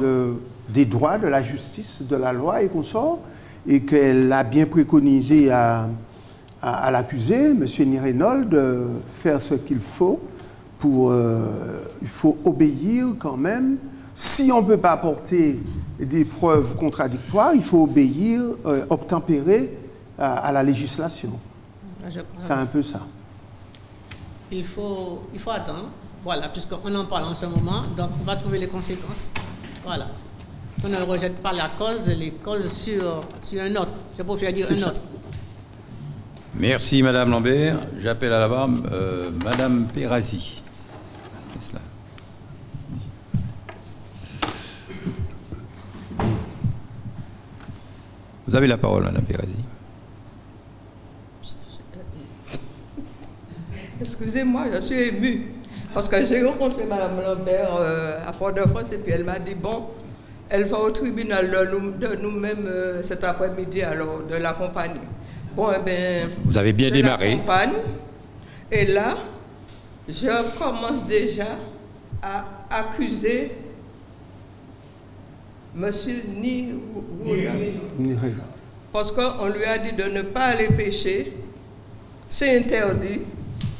A: des droits, de la justice, de la loi et consorts, et qu'elle a bien préconisé à l'accusé, M. Nirenol, de faire ce qu'il faut pour... il faut obéir quand même. Si on ne peut pas apporter des preuves contradictoires, il faut obéir, obtempérer à la législation. C'est un peu ça.
G: Il faut attendre, voilà, puisqu'on en parle en ce moment, donc on va trouver les conséquences. Voilà. On ne rejette pas les causes sur un autre. Je préfère dire un autre.
B: Merci Madame Lambert. J'appelle à la barre Madame Pérazi. C'est cela. Vous avez la parole, Madame Pérazi.
H: Excusez-moi, je suis émue. Parce que j'ai rencontré Mme Lambert à Fort-de-France et puis elle m'a dit, bon, elle va au tribunal de nous-mêmes cet après-midi, alors, de l'accompagner. Bon, eh bien...
B: Vous avez bien démarré.
H: Et là, je commence déjà à accuser Monsieur Nirenol. Parce qu'on lui a dit de ne pas aller pêcher. C'est interdit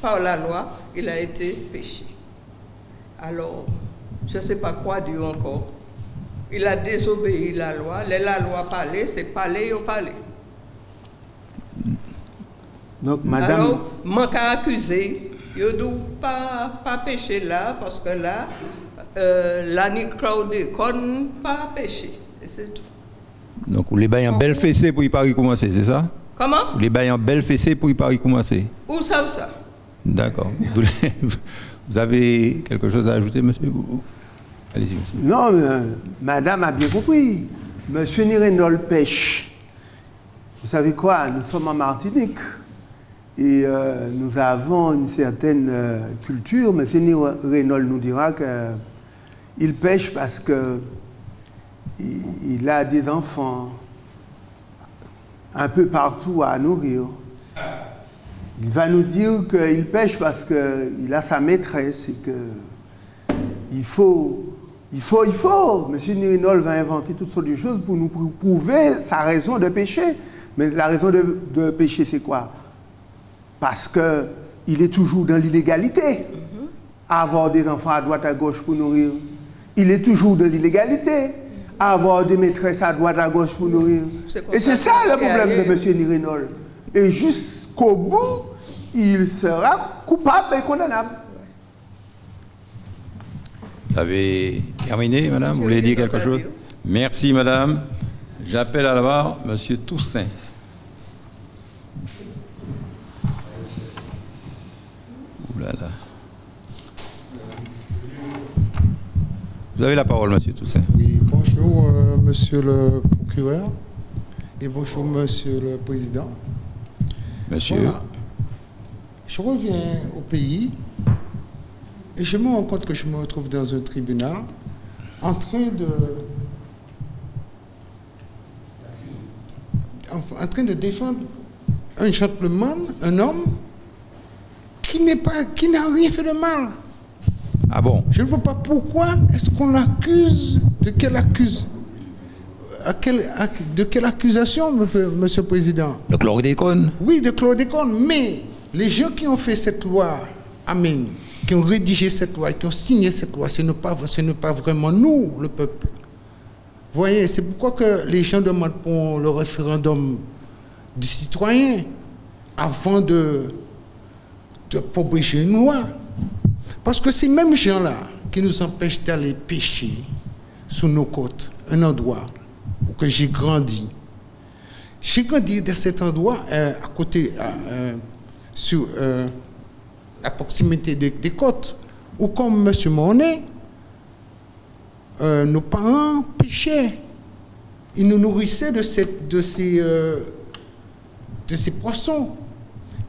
H: par la loi. Il a été pêché. Alors, je ne sais pas quoi dire encore. Il a désobéi la loi. La loi parlait, c'est parler au palais.
A: Donc, madame...
H: Alors, manque à accuser. Il ne doit pas pêcher là, parce que là, l'année chlordécone pas pêché. Et c'est tout.
B: Donc, vous les baillez en belle fessée pour y pas recommencer, c'est ça?
H: Comment?
B: Vous les baillez en belle fessée pour y pas recommencer.
H: Où ça, ça?
B: D'accord. Vous avez quelque chose à ajouter, monsieur? Allez-y, monsieur.
A: Non, madame a bien compris. Monsieur Nirenol pêche. Vous savez quoi? Nous sommes en Martinique. Et nous avons une certaine culture. Monsieur Nirenol nous dira qu'il pêche parce qu'il a des enfants un peu partout à nourrir. Il va nous dire qu'il pêche parce qu'il a sa maîtresse et qu'il faut. Monsieur Nirenol va inventer toutes sortes de choses pour nous prouver sa raison de pêcher. Mais la raison de pêcher, c'est quoi? Parce qu'il est toujours dans l'illégalité, à avoir des enfants à droite, à gauche pour nourrir. il est toujours de l'illégalité, à avoir des maîtresses à droite, à gauche pour nourrir. Et c'est ça le problème de M. Nirenol. Et jusqu'au bout, il sera coupable et condamnable.
B: Vous avez terminé, madame? Vous voulez dire quelque chose? Merci, madame. J'appelle à la barre M. Toussaint. Ouh là là. Vous avez la parole, M. Toussaint.
I: Oui, bonjour, monsieur le procureur, et bonjour, monsieur le président.
B: Monsieur.
I: Voilà. Je reviens au pays et je me rends compte que je me retrouve dans un tribunal en train de défendre un gentleman, un homme qui n'a rien fait de mal.
B: Ah bon?
I: Je ne vois pas pourquoi est-ce qu'on l'accuse, de quelle accusation, monsieur le président?
B: Le chlordécone?
I: Oui, de chlordécone, mais les gens qui ont fait cette loi, amen, qui ont rédigé cette loi, qui ont signé cette loi, ce n'est pas vraiment nous, le peuple. Vous voyez, c'est pourquoi que les gens demandent pour le référendum du citoyen avant de publier une loi. Parce que ces mêmes gens-là qui nous empêchent d'aller pêcher sous nos côtes, un endroit où que j'ai grandi. J'ai grandi dans cet endroit à côté, sur à proximité des côtes, où comme M. Mornay, nos parents pêchaient. Ils nous nourrissaient de ces poissons.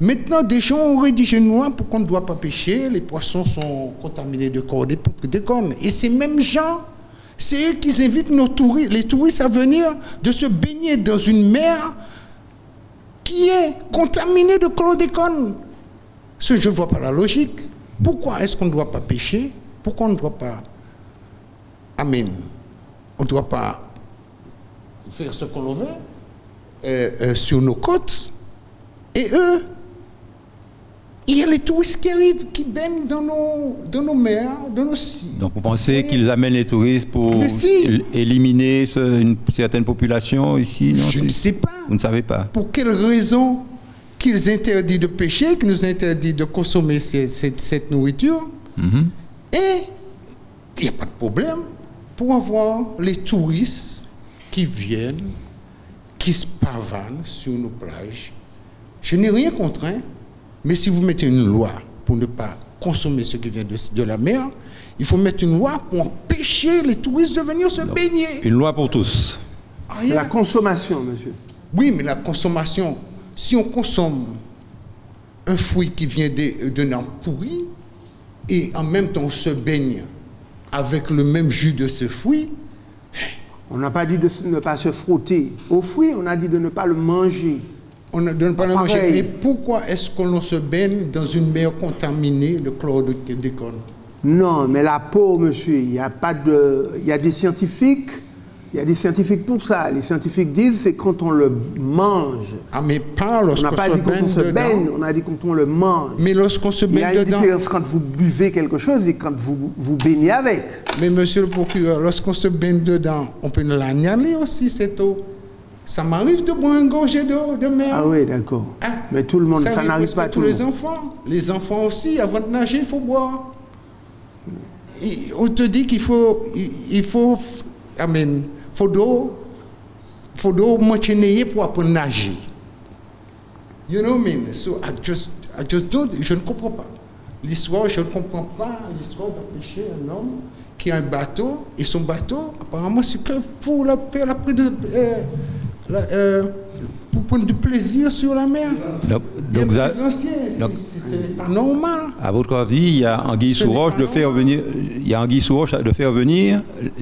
I: Maintenant, des gens ont rédigé une loi pour qu'on ne doit pas pêcher. Les poissons sont contaminés de chlordécone. Et ces mêmes gens, c'est eux qui invitent les touristes à venir de se baigner dans une mer qui est contaminée de chlordécone. Je ne vois pas la logique. Pourquoi est-ce qu'on ne doit pas pêcher? Pourquoi on ne doit pas... Amen. On ne doit pas faire ce qu'on veut sur nos côtes. Et eux, il y a les touristes qui arrivent, qui baignent dans nos mers, dans nos sites.
B: Donc vous pensez qu'ils amènent les touristes pour éliminer une certaine population ici? Non,
I: je ne sais pas.
B: Vous ne savez pas? Pour
I: quelle raison qu'ils interdisent de pêcher, qu'ils nous interdisent de consommer cette nourriture? Et il n'y a pas de problème pour avoir les touristes qui viennent, qui se pavanent sur nos plages. Je n'ai rien contre, hein, mais si vous mettez une loi pour ne pas consommer ce qui vient de la mer, il faut mettre une loi pour empêcher les touristes de venir se baigner.
B: Une loi pour tous.
A: C'est la consommation, monsieur.
I: Oui, mais la consommation, si on consomme un fruit qui vient d'un arbre pourri et en même temps on se baigne avec le même jus de ce fruit.
A: On n'a pas dit de ne pas se frotter au fruit, on a dit de ne pas le manger.
I: On ne donne pas le manger. Et pourquoi est-ce qu'on se baigne dans une mer contaminée de chlordécone?
A: Non, mais la peau, monsieur, il y a des scientifiques. Il y a des scientifiques pour ça. Les scientifiques disent c'est quand on le mange.
I: Ah, mais pas lorsqu'on se baigne.
A: On n'a pas dit quand on se baigne, on a dit quand on le mange.
I: Mais lorsqu'on se baigne dedans. Il y a une
A: différence quand vous buvez quelque chose et quand vous baignez avec.
I: Mais monsieur le procureur, lorsqu'on se baigne dedans, on peut l'agnaler aussi, cette eau. Ça m'arrive de boire une gorgée d'eau de mer.
A: Ah oui, d'accord. Hein? Mais tout le monde, ça n'arrive pas à tout le monde.
I: Les enfants. Les enfants aussi, avant de nager, il faut boire. Et on te dit qu'il faut, faut d'eau m'enchaîner pour apprendre à nager. You know what I mean? So I just don't, je ne comprends pas. L'histoire, je ne comprends pas l'histoire de pêcher un homme qui a un bateau, et son bateau, apparemment, c'est que pour pour prendre du plaisir sur la mer. C'est pas normal.
B: À votre avis, il y a anguille sous roche de faire venir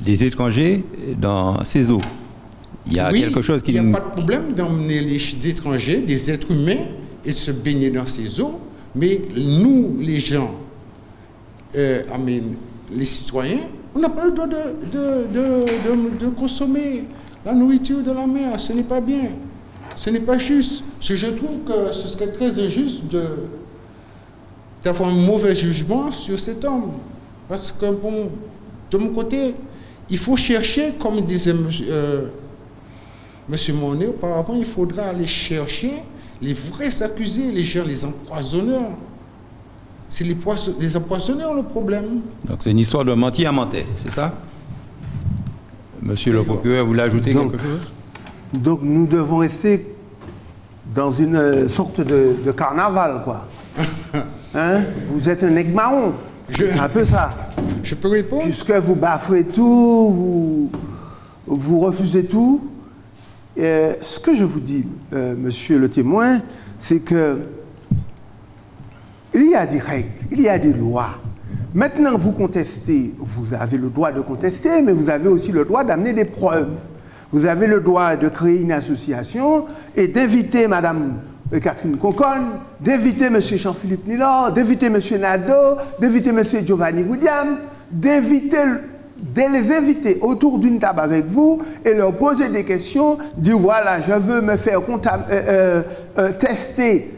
B: des étrangers dans ces eaux. Il y a quelque chose qui...
I: Il n'y a pas de problème d'emmener les étrangers, des êtres humains, et de se baigner dans ces eaux, mais nous, les gens, les citoyens, on n'a pas le droit de consommer la nourriture de la mer. Ce n'est pas bien. Ce n'est pas juste. Je trouve que ce serait très injuste d'avoir un mauvais jugement sur cet homme. Parce que, bon, De mon côté, il faut chercher, comme disait Monsieur Monet auparavant, il faudra aller chercher les vrais accusés, les gens, les empoisonneurs. C'est les empoisonneurs le problème.
B: Donc c'est une histoire de menti à mentir, c'est ça? Monsieur le procureur, vous voulez ajouter quelque chose?
A: Donc nous devons rester dans une sorte de carnaval, quoi. Hein? Vous êtes un aigle marron. Un peu ça.
I: Je peux répondre?
A: Puisque vous bafouez tout, vous refusez tout. Ce que je vous dis, monsieur le témoin, c'est que il y a des règles, il y a des lois. Maintenant, vous contestez, vous avez le droit de contester, mais vous avez aussi le droit d'amener des preuves. Vous avez le droit de créer une association et d'inviter Madame Catherine Conconne, d'inviter M. Jean-Philippe Nilor, d'inviter M. Nadeau, d'inviter M. Giovanni William, de les inviter autour d'une table avec vous et leur poser des questions, dire voilà, je veux me faire tester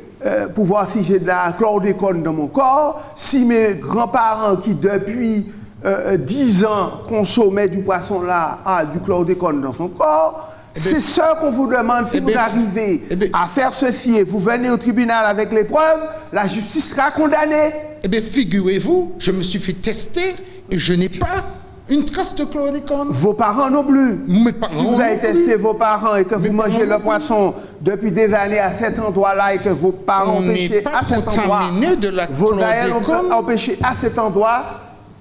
A: pour voir si j'ai de la chlordécone dans mon corps, si mes grands-parents qui depuis 10 ans consommaient du poisson là a du chlordécone dans son corps. C'est ça qu'on vous demande. Si vous arrivez à faire ceci et vous venez au tribunal avec les preuves, la justice sera condamnée.
I: Eh bien, figurez-vous, je me suis fait tester et je n'ai pas une trace de chlordécone.
A: Vos parents non plus.
I: Mes parents
A: si vous avez testé vos parents et que vous mangez le poisson depuis des années à cet endroit-là et que vos parents ont pêché à cet endroit, vos aïeux ont empêché à cet endroit,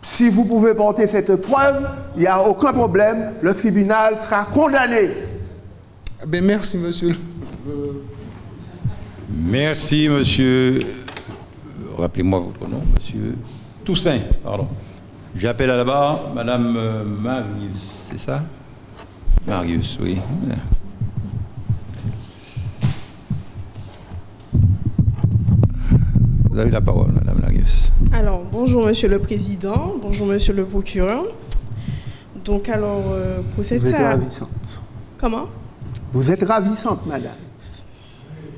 A: si vous pouvez porter cette preuve, il n'y a aucun problème, le tribunal sera condamné.
I: Ben merci, monsieur.
B: Merci, monsieur. Rappelez-moi votre nom, monsieur Toussaint, pardon. J'appelle à la barre Madame Marius, c'est ça? Marius, oui. Vous avez la parole, Madame Marius.
J: Alors, bonjour, Monsieur le Président, bonjour, Monsieur le Procureur. Donc, alors, pour cette...
A: Vous êtes ravissante.
J: Comment?
A: Vous êtes ravissante, madame.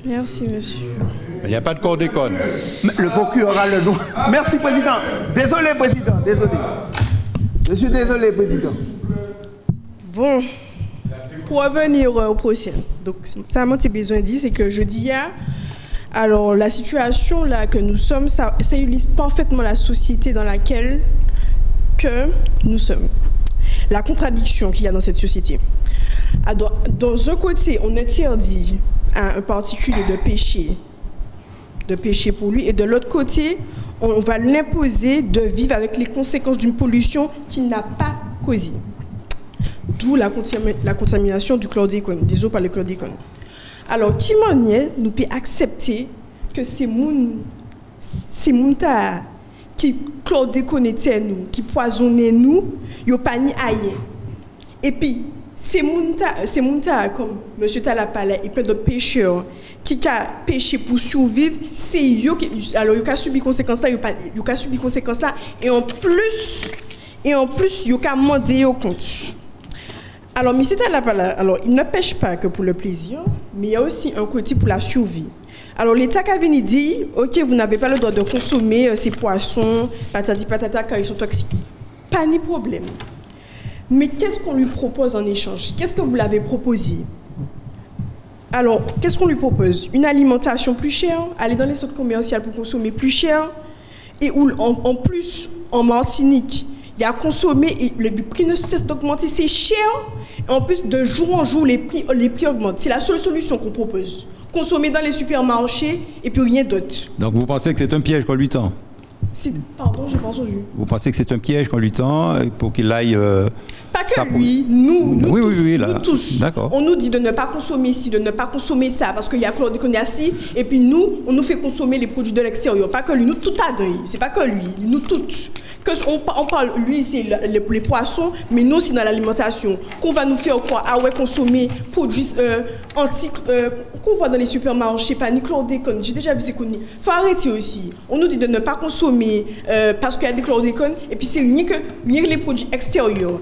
J: Merci, monsieur.
B: Il n'y a pas de chlordécone.
A: Le procureur a le droit. Merci, président. Désolé, président. Désolé. Je suis désolé, président.
J: Bon, pour revenir au procès. Donc, ça m'a besoin de dire, c'est que je dis, alors, la situation là que nous sommes, ça illustre parfaitement la société dans laquelle que nous sommes. La contradiction qu'il y a dans cette société. Dans un côté, on interdit à un particulier de pécher pour lui, et de l'autre côté, on va l'imposer de vivre avec les conséquences d'une pollution qu'il n'a pas causée. D'où la contamination du chlordécone, des eaux par le chlordécone. Alors, qui manière nous peut accepter que ces gens qui chlordéconaient nous, qui poisonnaient nous, ils n'ont pas ni ailleurs. Et puis, ces gens comme M. Talapala et plein de pêcheurs qui ont pêché pour survivre, c'est eux qui ont subi conséquences là, et en plus, ils ont demandé au compte. Alors, M. Talapala, alors, il ne pêche pas que pour le plaisir, mais il y a aussi un côté pour la survie. Alors, l'État qui a venu dire, ok, vous n'avez pas le droit de consommer ces poissons, patati patata, car ils sont toxiques. Pas ni problème. Mais qu'est-ce qu'on lui propose en échange? Qu'est-ce que vous l'avez proposé? Alors, qu'est-ce qu'on lui propose? Une alimentation plus chère, aller dans les centres commerciaux pour consommer plus cher, et où, en plus, en Martinique, il y a consommé et le prix ne cesse d'augmenter, c'est cher. Et en plus, de jour en jour, les prix augmentent. C'est la seule solution qu'on propose. Consommer dans les supermarchés et puis rien d'autre.
B: Donc vous pensez que c'est un piège qu'on lui tend?
J: Pardon, j'ai pas entendu.
B: Vous pensez que c'est un piège qu'on lui tend pour qu'il aille...
J: Pas que lui, nous tous.
B: D'accord.
J: On nous dit de ne pas consommer ci, de ne pas consommer ça, parce qu'il y a chlordécone ici, et puis nous, on nous fait consommer les produits de l'extérieur. Pas que lui, nous tout à deuil. C'est pas que lui, nous toutes. On parle, lui, c'est les poissons, mais nous, c'est dans l'alimentation. Qu'on va nous faire quoi? Ah ouais, consommer produits qu'on voit dans les supermarchés, pas ni chlordécone. J'ai déjà vu ces conneries. Il faut arrêter aussi. On nous dit de ne pas consommer parce qu'il y a des chlordécones, et puis c'est rien que les produits extérieurs.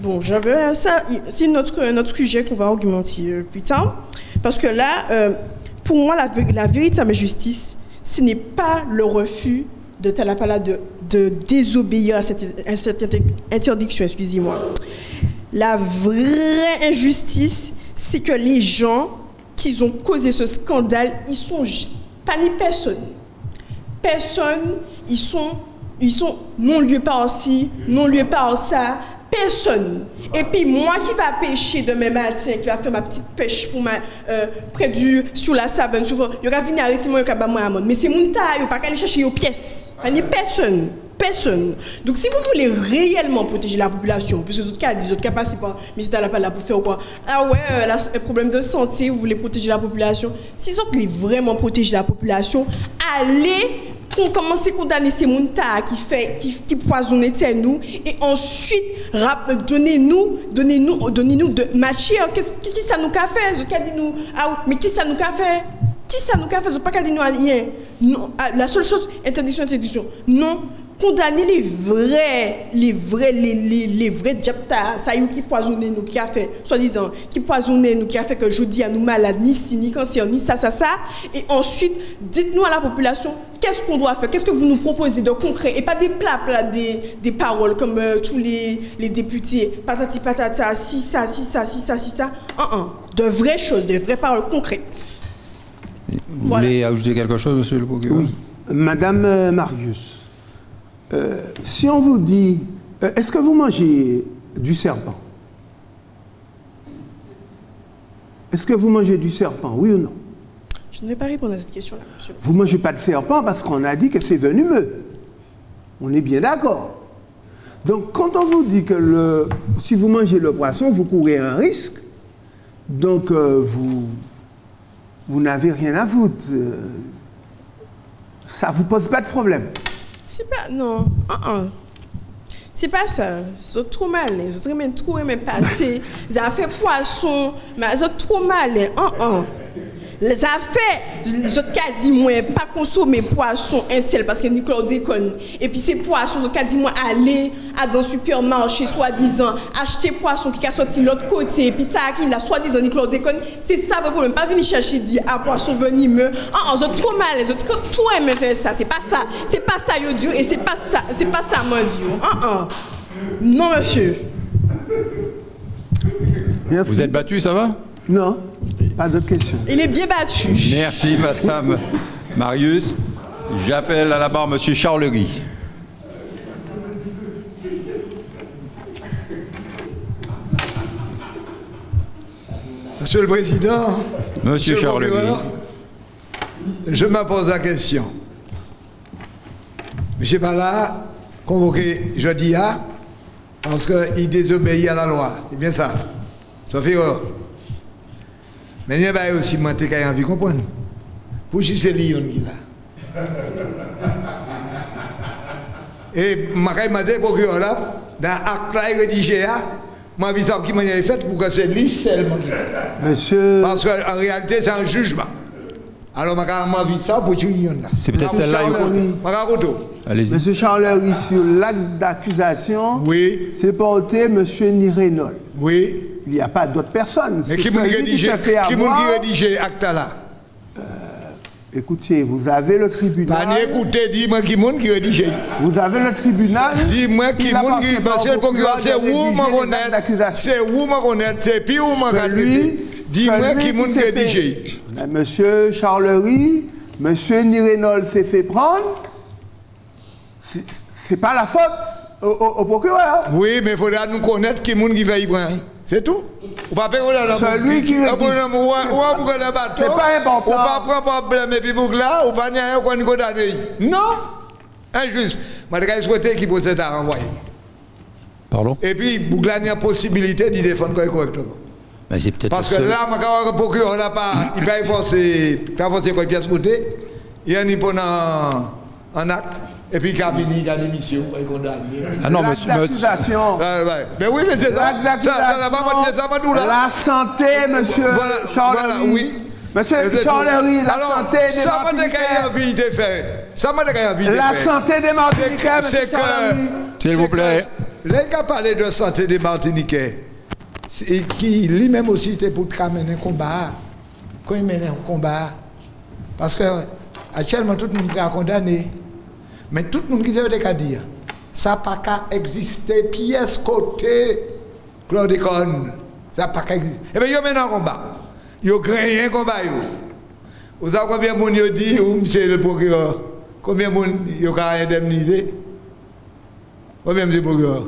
J: Bon, j'avais ça, c'est notre sujet qu'on va argumenter plus tard. Parce que là, pour moi, la véritable justice, ce n'est pas le refus de Talapala de désobéir à cette interdiction, excusez-moi. La vraie injustice, c'est que les gens qui ont causé ce scandale, ils sont pas ni personne. Personne, ils sont non lieu par ci, non lieu par ça. Personne. Et puis moi qui va pêcher demain matin, qui va faire ma petite pêche pour près sur la savane, il va venir arrêter moi, il va moi à mode. Mais c'est mon taille, il ne va pas aller chercher aux pièces. Il n'y a personne. Personne. Donc si vous voulez réellement protéger la population, puisque les autres cas disent, les autres cas passent par, mais c'est là pour faire quoi? Ah ouais, là, un problème de santé, vous voulez protéger la population. Si vous voulez vraiment protéger la population, allez pour commencer à condamner ces montagnes qui poisonnent nous et ensuite donnez-nous de matière. Qui ça nous a fait? Mais qui ça nous a fait? Qui ça nous a fait? Pas qu'à dire nous rien. Non, la seule chose, interdiction. Non. Condamner les vrais diaptas, ça y est qui poisonnent nous, qui a fait, soi-disant, qui poisonnent nous, qui a fait que je dis à nous malades, ni si, ni cancer, ni ça. Et ensuite, dites-nous à la population, qu'est-ce qu'on doit faire? Qu'est-ce que vous nous proposez de concret? Et pas des plats, des paroles comme tous les députés, patati patata, si ça. De vraies choses, de vraies paroles concrètes.
B: Vous voulez ajouter quelque chose, monsieur le procureur?
A: Oui. Madame Marius. Si on vous dit, est-ce que vous mangez du serpent? Est-ce que vous mangez du serpent, oui ou non?
J: Je ne vais pas répondre à cette question-là, monsieur.
A: Vous ne mangez pas de serpent parce qu'on a dit que c'est venimeux. On est bien d'accord. Donc, quand on vous dit que si vous mangez le poisson, vous courez un risque, donc vous n'avez rien à foutre. Ça ne vous pose pas de problème.
J: C'est pas, non, c'est pas ça. C'est trop mal, c'est trop même passé. Ça fait poisson, mais c'est trop mal, Ça fait, les autres qui dit moi pas consommer poisson intel parce que Nicolas déconne. Et puis ces poissons, les autres qui dit moi aller dans le supermarché soi-disant acheter poisson qui a sorti de l'autre côté et puis qui là soi-disant Nicolas déconne. C'est ça le problème. Pas venir chercher dire à poisson venimeux. C'est trop mal, les autres tout aiment faire ça. C'est pas ça yo Dieu et c'est pas ça moi dit. Non monsieur.
A: Merci.
B: Vous êtes battu, ça va?
A: Non. Pas d'autres questions.
J: Il est bien battu.
B: Merci, madame Marius. J'appelle à la barre monsieur Charlery.
K: Monsieur le Président,
B: monsieur Charlery,
K: je me pose la question. Monsieur Bala, convoqué jeudi parce qu'il désobéit à la loi. C'est bien ça. Sauf erreur. Mais il y a aussi moi qui ai envie de comprendre. Pour qui c'est Lyon qui là. Et je m'a dit procureur là, dans l'acte là rédigé, ma vie qui m'a fait pour que c'est lui seulement qui là.
A: Monsieur.
K: Parce qu'en réalité c'est un jugement. Alors ma vie ça pour Lyon là.
B: C'est peut-être celle-là.
A: Monsieur Charlery, sur l'acte d'accusation, oui, c'est porté monsieur Nirenol.
K: Oui.
A: Il n'y a pas d'autres personnes.
K: Mais qui m'a rédigé l'acte là?
A: Écoutez, vous avez le tribunal.
K: Pas écoutez, dis-moi qui m'a rédigé.
A: Vous avez le tribunal.
K: Dis-moi qui m'a rédigé. Parce que le procureur, c'est où m'a connaître. C'est où m'a connaître. C'est puis où m'a connaître. Dis-moi qui m'a rédigé.
A: Monsieur Charlery, monsieur Nirenol s'est fait prendre. C'est pas la faute au procureur.
K: Oui, mais il faudra nous connaître qui m'a qui va y prendre. C'est tout. On va pas
A: celui qui
K: c'est pas important. On va pas prendre problème et puis pour là, on va rien qu'on nous condamne. Non. Injuste. Je souhaite qu'il procède à renvoyer.
B: Pardon.
K: Et puis Bougla a possibilité d'y défendre correctement.
B: Mais c'est peut-être
K: parce que là, le procureur n'a pas, il va forcer quoi pièce côté. Il y a un acte. Et puis, il a fini la démission, il est condamné.
B: Ah non, monsieur.
K: Mais oui, mais c'est ça.
A: La santé, monsieur Charlery.
K: Voilà, oui.
A: Monsieur Charlery, la santé des Martiniquais. La santé des Martiniquais, monsieur Charlery.
B: S'il vous plaît.
K: Les gars parlaient de santé des Martiniquais. Qui lui-même aussi était pour mener un combat. Quand il menait un combat. Parce que, actuellement, tout le monde est condamné. Mais tout le monde qui sait de dire, ça n'a pas qu'à exister, pièce côté chlordécone. Ça n'a pas qu'à exister. Eh bien, il y a maintenant un combat. Il y a un combat. Vous savez combien de monde dit, ou monsieur le procureur, combien de monde il y a indemnisé? Combien de procureur?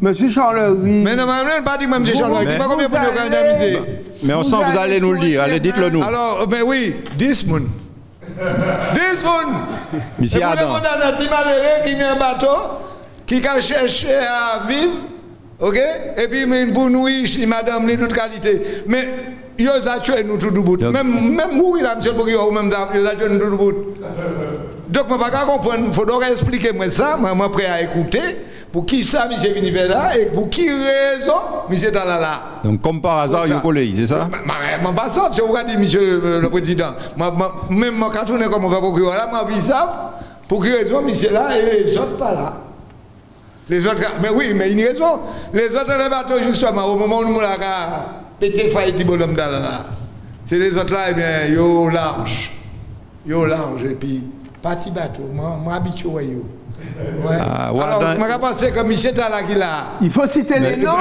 A: Monsieur Charlery.
K: Mais non, je ne pas dire monsieur Charlery. Dis-moi combien de monde il y a indemnisé?
B: Mais on sent que vous allez nous le dire. Allez, dites-le nous.
K: Alors, ben oui, 10 moun. 10 moun.
B: Monsieur Adam.
K: Et vous avez un petit malheureux qui a un bateau, qui a cherché à vivre, ok? Et puis, pour nous, madame, de toute qualité. Mais, ils ont tué nous tout le bout. Même mourir là, monsieur le procureur, même ça, ils ont tué nous tout le bout. Donc, je ne peux pas comprendre. Il faudrait expliquer moi ça. Moi, je suis prêt à écouter. Pour qui ça, monsieur venu vers là, et pour qui raison, monsieur est là.
B: Donc, comme par hasard, il y a un collègue, c'est ça?
K: Je ne pas ça, je vous dis, monsieur le président. Même quand on est comme on va procureur là, je vis ça. Pour qui raison, monsieur là, et les autres pas là. Les autres, mais oui, mais il y a une raison. Les autres dans le bateau, justement, au moment où nous avons pété faillite, c'est les autres là, eh bien, ils sont larges. Ils sont larges, et puis, parti bateau, moi, habitué, ouais. Alors, je vais penser que monsieur est là qui là.
A: Il faut citer les noms.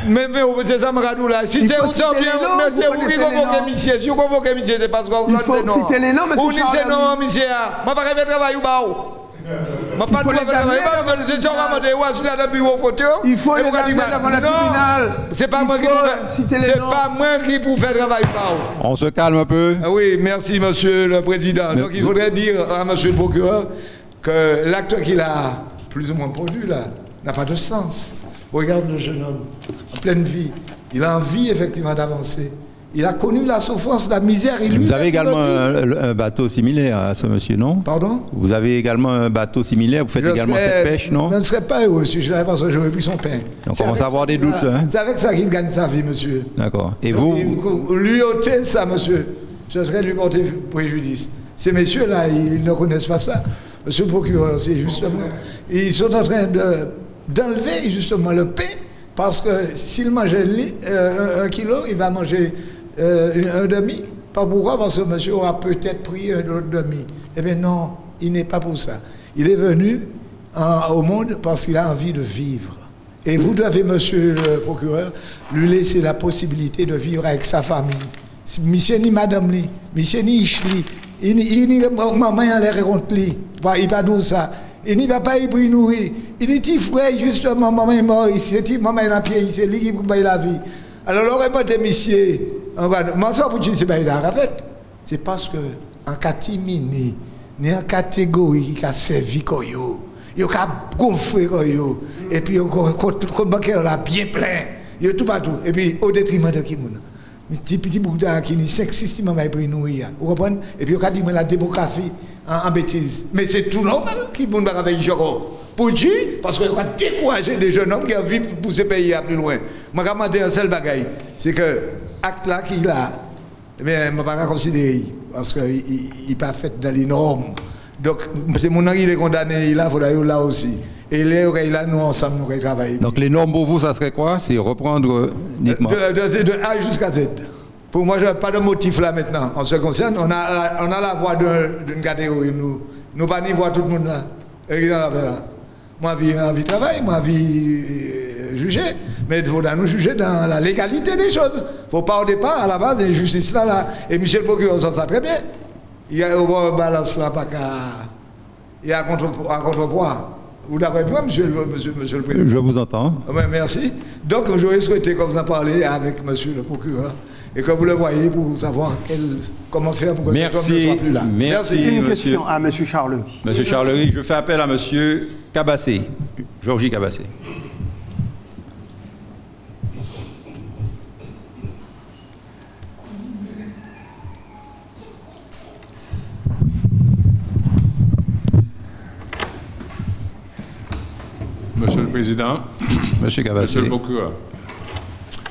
K: Mais c'est ça, je là. Si c'est bien, mais c'est vous qui convoquez monsieur. Si vous convoquez monsieur, c'est parce que vous
A: il faut citer les noms, monsieur.
K: Vous dites non, monsieur. Je ne vais pas faire travail ou pas. Je ne vais pas faire travail. C'est ça, on va dire, dans le bureau photo.
A: Il faut les amener devant le tribunal.
K: C'est pas moi qui pour faire travail ou pas.
B: On se calme un peu.
K: Oui, merci, monsieur le président. Donc, il faudrait dire à monsieur le procureur que l'acte qu'il a plus ou moins produit là n'a pas de sens. Regarde le jeune homme en pleine vie. Il a envie effectivement d'avancer. Il a connu la souffrance, la misère.
B: Vous avez également un bateau similaire à ce monsieur, non?
K: Pardon?
B: Vous avez également un bateau similaire, vous faites également cette pêche, non?
K: Je ne serais pas heureux si je l'avais parce que j'aurais pris son pain.
B: On commence à avoir des doutes. Hein?
K: C'est avec ça qu'il gagne sa vie, monsieur.
B: D'accord. Et vous?
K: Lui ôter ça, monsieur, ce serait lui porter préjudice. Ces messieurs-là, ils ne connaissent pas ça. Monsieur le procureur, c'est justement, ils sont en train d'enlever justement le pain, parce que s'il mangeait 1 kilo, il va manger un demi. Pas pourquoi? Parce que monsieur aura peut-être pris un autre demi. Eh bien non, il n'est pas pour ça. Il est venu au monde parce qu'il a envie de vivre. Et vous devez, monsieur le procureur, lui laisser la possibilité de vivre avec sa famille. Monsieur ni madame li, monsieur ni Ishli, il ni maman il a l'air contre lui. Il pas d'où ça. Il n'y va pas y pour nourrir. Il dit petit frère justement maman est mort ici, maman est en pied, c'est lui qui peut la vie. Alors le répète monsieur, moi ça pour dire c'est pas la fait. C'est parce que en catimini, ni en catégorie qui a servi comme yo, yo a gonflé comme yo, et puis comme bancaire là bien plein, yo tout partout, et puis au détriment de qui moun. Petit bouddha qui ni sexiste maman est pour nourrir. Vous comprenez? Et puis on a dit la démographie en bêtise. Mais c'est tout normal qui moun va avec Joko. Pour dire, parce qu'on a découragé des jeunes hommes qui ont envie de pousser pays à plus loin. Je vais demander un seul bagaille. C'est que l'acte là qu'il a, eh bien, je ne vais pas considérer. Parce qu'il n'est pas fait dans les normes. Donc, c'est mon ami qui est condamné, il faudra là aussi. Et là, nous ensemble, nous travaillons.
B: Donc, les normes pour vous, ça serait quoi? C'est reprendre, dites-moi.
K: De A jusqu'à Z. Pour moi, je n'ai pas de motif là maintenant. En ce qui concerne, on a la voix d'une catégorie. Nous pas ni voir tout le monde là. Et là. Moi, je travaille, moi, je juger. Mais il faut nous juger dans la légalité des choses. Il ne faut pas au départ, à la base, l'injustice là. Et Michel Procureur sent ça très bien. Il y a au balance là, pas qu'à. Il y a un contrepoids. Vous d'accord avec moi, monsieur le président?
B: Je vous entends.
K: Merci. Donc, j'aurais souhaité que vous en parliez avec monsieur le procureur et que vous le voyez pour savoir comment faire pour que cet homme ne soit plus là.
B: Merci.
A: Une question à monsieur Charlery.
B: Monsieur Charlery, je fais appel à monsieur Cabassé, Georgie Cabassé.
D: Monsieur le Président,
B: monsieur Cabassé.
D: Monsieur le procureur,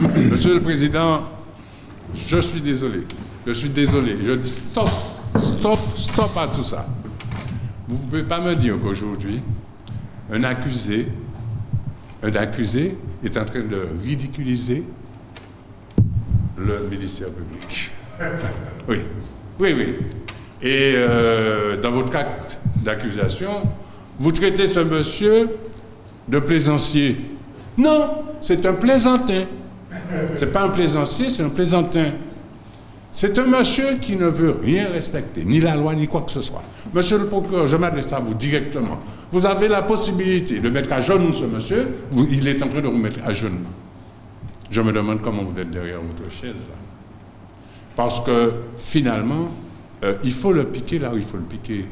D: Monsieur le Président, je suis désolé. Je suis désolé. Je dis stop, stop, stop à tout ça. Vous ne pouvez pas me dire qu'aujourd'hui, un accusé est en train de ridiculiser le ministère public. Oui. Et dans votre acte d'accusation,
L: vous traitez ce monsieur de plaisancier. Non, c'est un plaisantin. Ce n'est pas un plaisancier, c'est un plaisantin. C'est un monsieur qui ne veut rien respecter, ni la loi, ni quoi que ce soit. Monsieur le procureur, je m'adresse à vous directement. Vous avez la possibilité de mettre à genoux ce monsieur, il est en train de vous mettre à genoux. Je me demande comment vous êtes derrière votre chaise, là. Parce que, finalement, il faut le piquer là où il faut le piquer.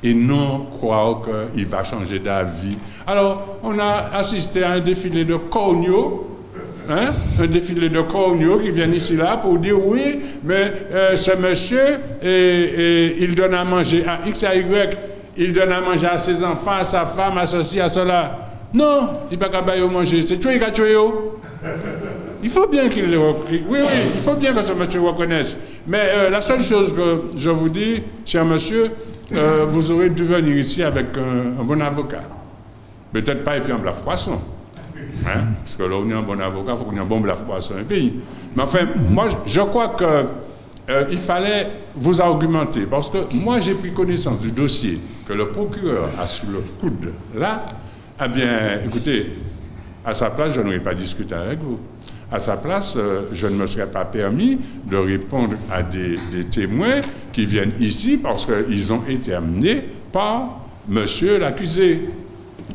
L: Et non croire qu'il va changer d'avis. Alors, on a assisté à un défilé de corneaux, hein, un défilé de corneaux qui viennent ici là pour dire oui, mais ce monsieur, il donne à manger à X, à Y, il donne à manger à ses enfants, à sa femme, à ceci, à cela. Non, il ne peut pas manger, c'est tué, il a tué. Il faut bien qu'il le reconnaisse. Oui, il faut bien que ce monsieur reconnaisse. Mais la seule chose que je vous dis, cher monsieur, vous aurez dû venir ici avec un bon avocat. Peut-être pas et puis un blaf poisson. Hein? Parce que là, on est un bon avocat, il faut qu'on ait un bon blaf poisson et puis. Mais enfin, moi, je crois qu'il fallait vous argumenter. Parce que moi, j'ai pris connaissance du dossier que le procureur a sous le coude là. Eh bien, écoutez, à sa place, je n'aurais pas discuté avec vous. À sa place, je ne me serais pas permis de répondre à des témoins qui viennent ici parce qu'ils ont été amenés par monsieur l'accusé.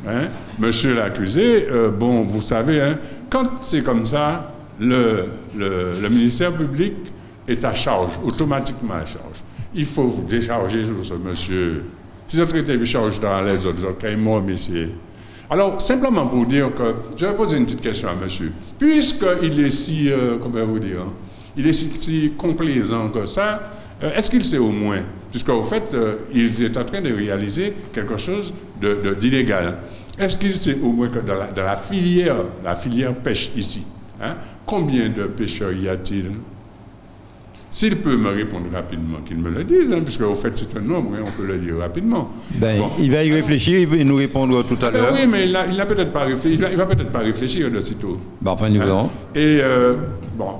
L: Hein? Monsieur l'accusé, bon, vous savez, hein, quand c'est comme ça, le ministère public est à charge, automatiquement à charge. Il faut vous décharger sur ce monsieur. Si vous traitez de charge dans les autres cas, moi, messieurs. Alors, simplement pour dire que, je vais poser une petite question à monsieur. Puisqu'il est si, comment vous dire, il est si complaisant que ça, est-ce qu'il sait au moins, puisqu'au fait, il est en train de réaliser quelque chose d'illégal, est-ce qu'il sait au moins que dans la filière pêche ici, hein, combien de pêcheurs y a-t-il? S'il peut me répondre rapidement, qu'il me le dise, hein, puisque au fait c'est un nombre, hein, on peut le dire rapidement.
B: Ben,
L: bon.
B: Il va y réfléchir, il va nous répondre tout à l'heure.
L: Oui, mais il n'a peut-être pas réfléchi, il va peut-être pas réfléchir de sitôt.
B: Ben, enfin, nous verrons.
L: Et bon.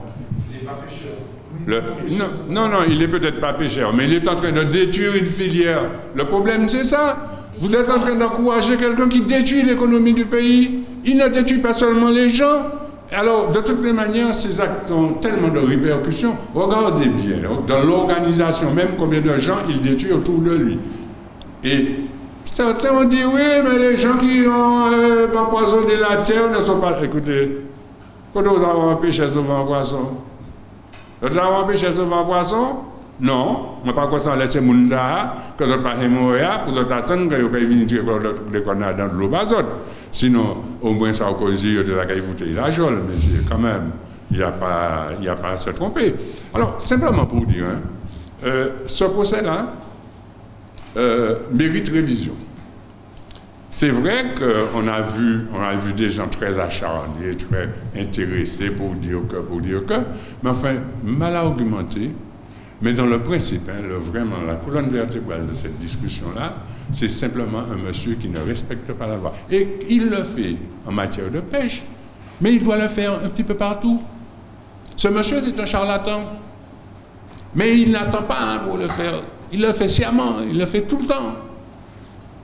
L: Il n'est pas pêcheur. Non, il n'est peut-être pas pêcheur, mais il est en train de détruire une filière. Le problème, c'est ça. Vous êtes en train d'encourager quelqu'un qui détruit l'économie du pays. Il ne détruit pas seulement les gens. Alors, de toutes les manières, ces actes ont tellement de répercussions. Regardez bien, dans l'organisation, même combien de gens il détruit autour de lui. Et certains ont dit, oui, mais les gens qui ont empoisonné la terre ne sont pas... Écoutez, quand vous avez empêché souvent poisson, vous avez empêché souvent poisson? Non, je ne pas content de laisser les gens que vous n'avez pas mourir pour attendre que vous venir les connards dans l'eau bazote. Sinon, au moins, ça a causé de la caille la jole, mais quand même, il n'y a pas à se tromper. Alors, simplement pour dire, hein, ce procès-là mérite révision. C'est vrai qu'on a vu des gens très acharnés, très intéressés pour dire que, mais enfin, mal argumenté. Mais dans le principe, hein, vraiment, la colonne vertébrale de cette discussion-là, c'est simplement un monsieur qui ne respecte pas la loi. Et il le fait en matière de pêche, mais il doit le faire un petit peu partout. Ce monsieur, c'est un charlatan. Mais il n'attend pas hein, pour le faire. Il le fait sciemment, il le fait tout le temps.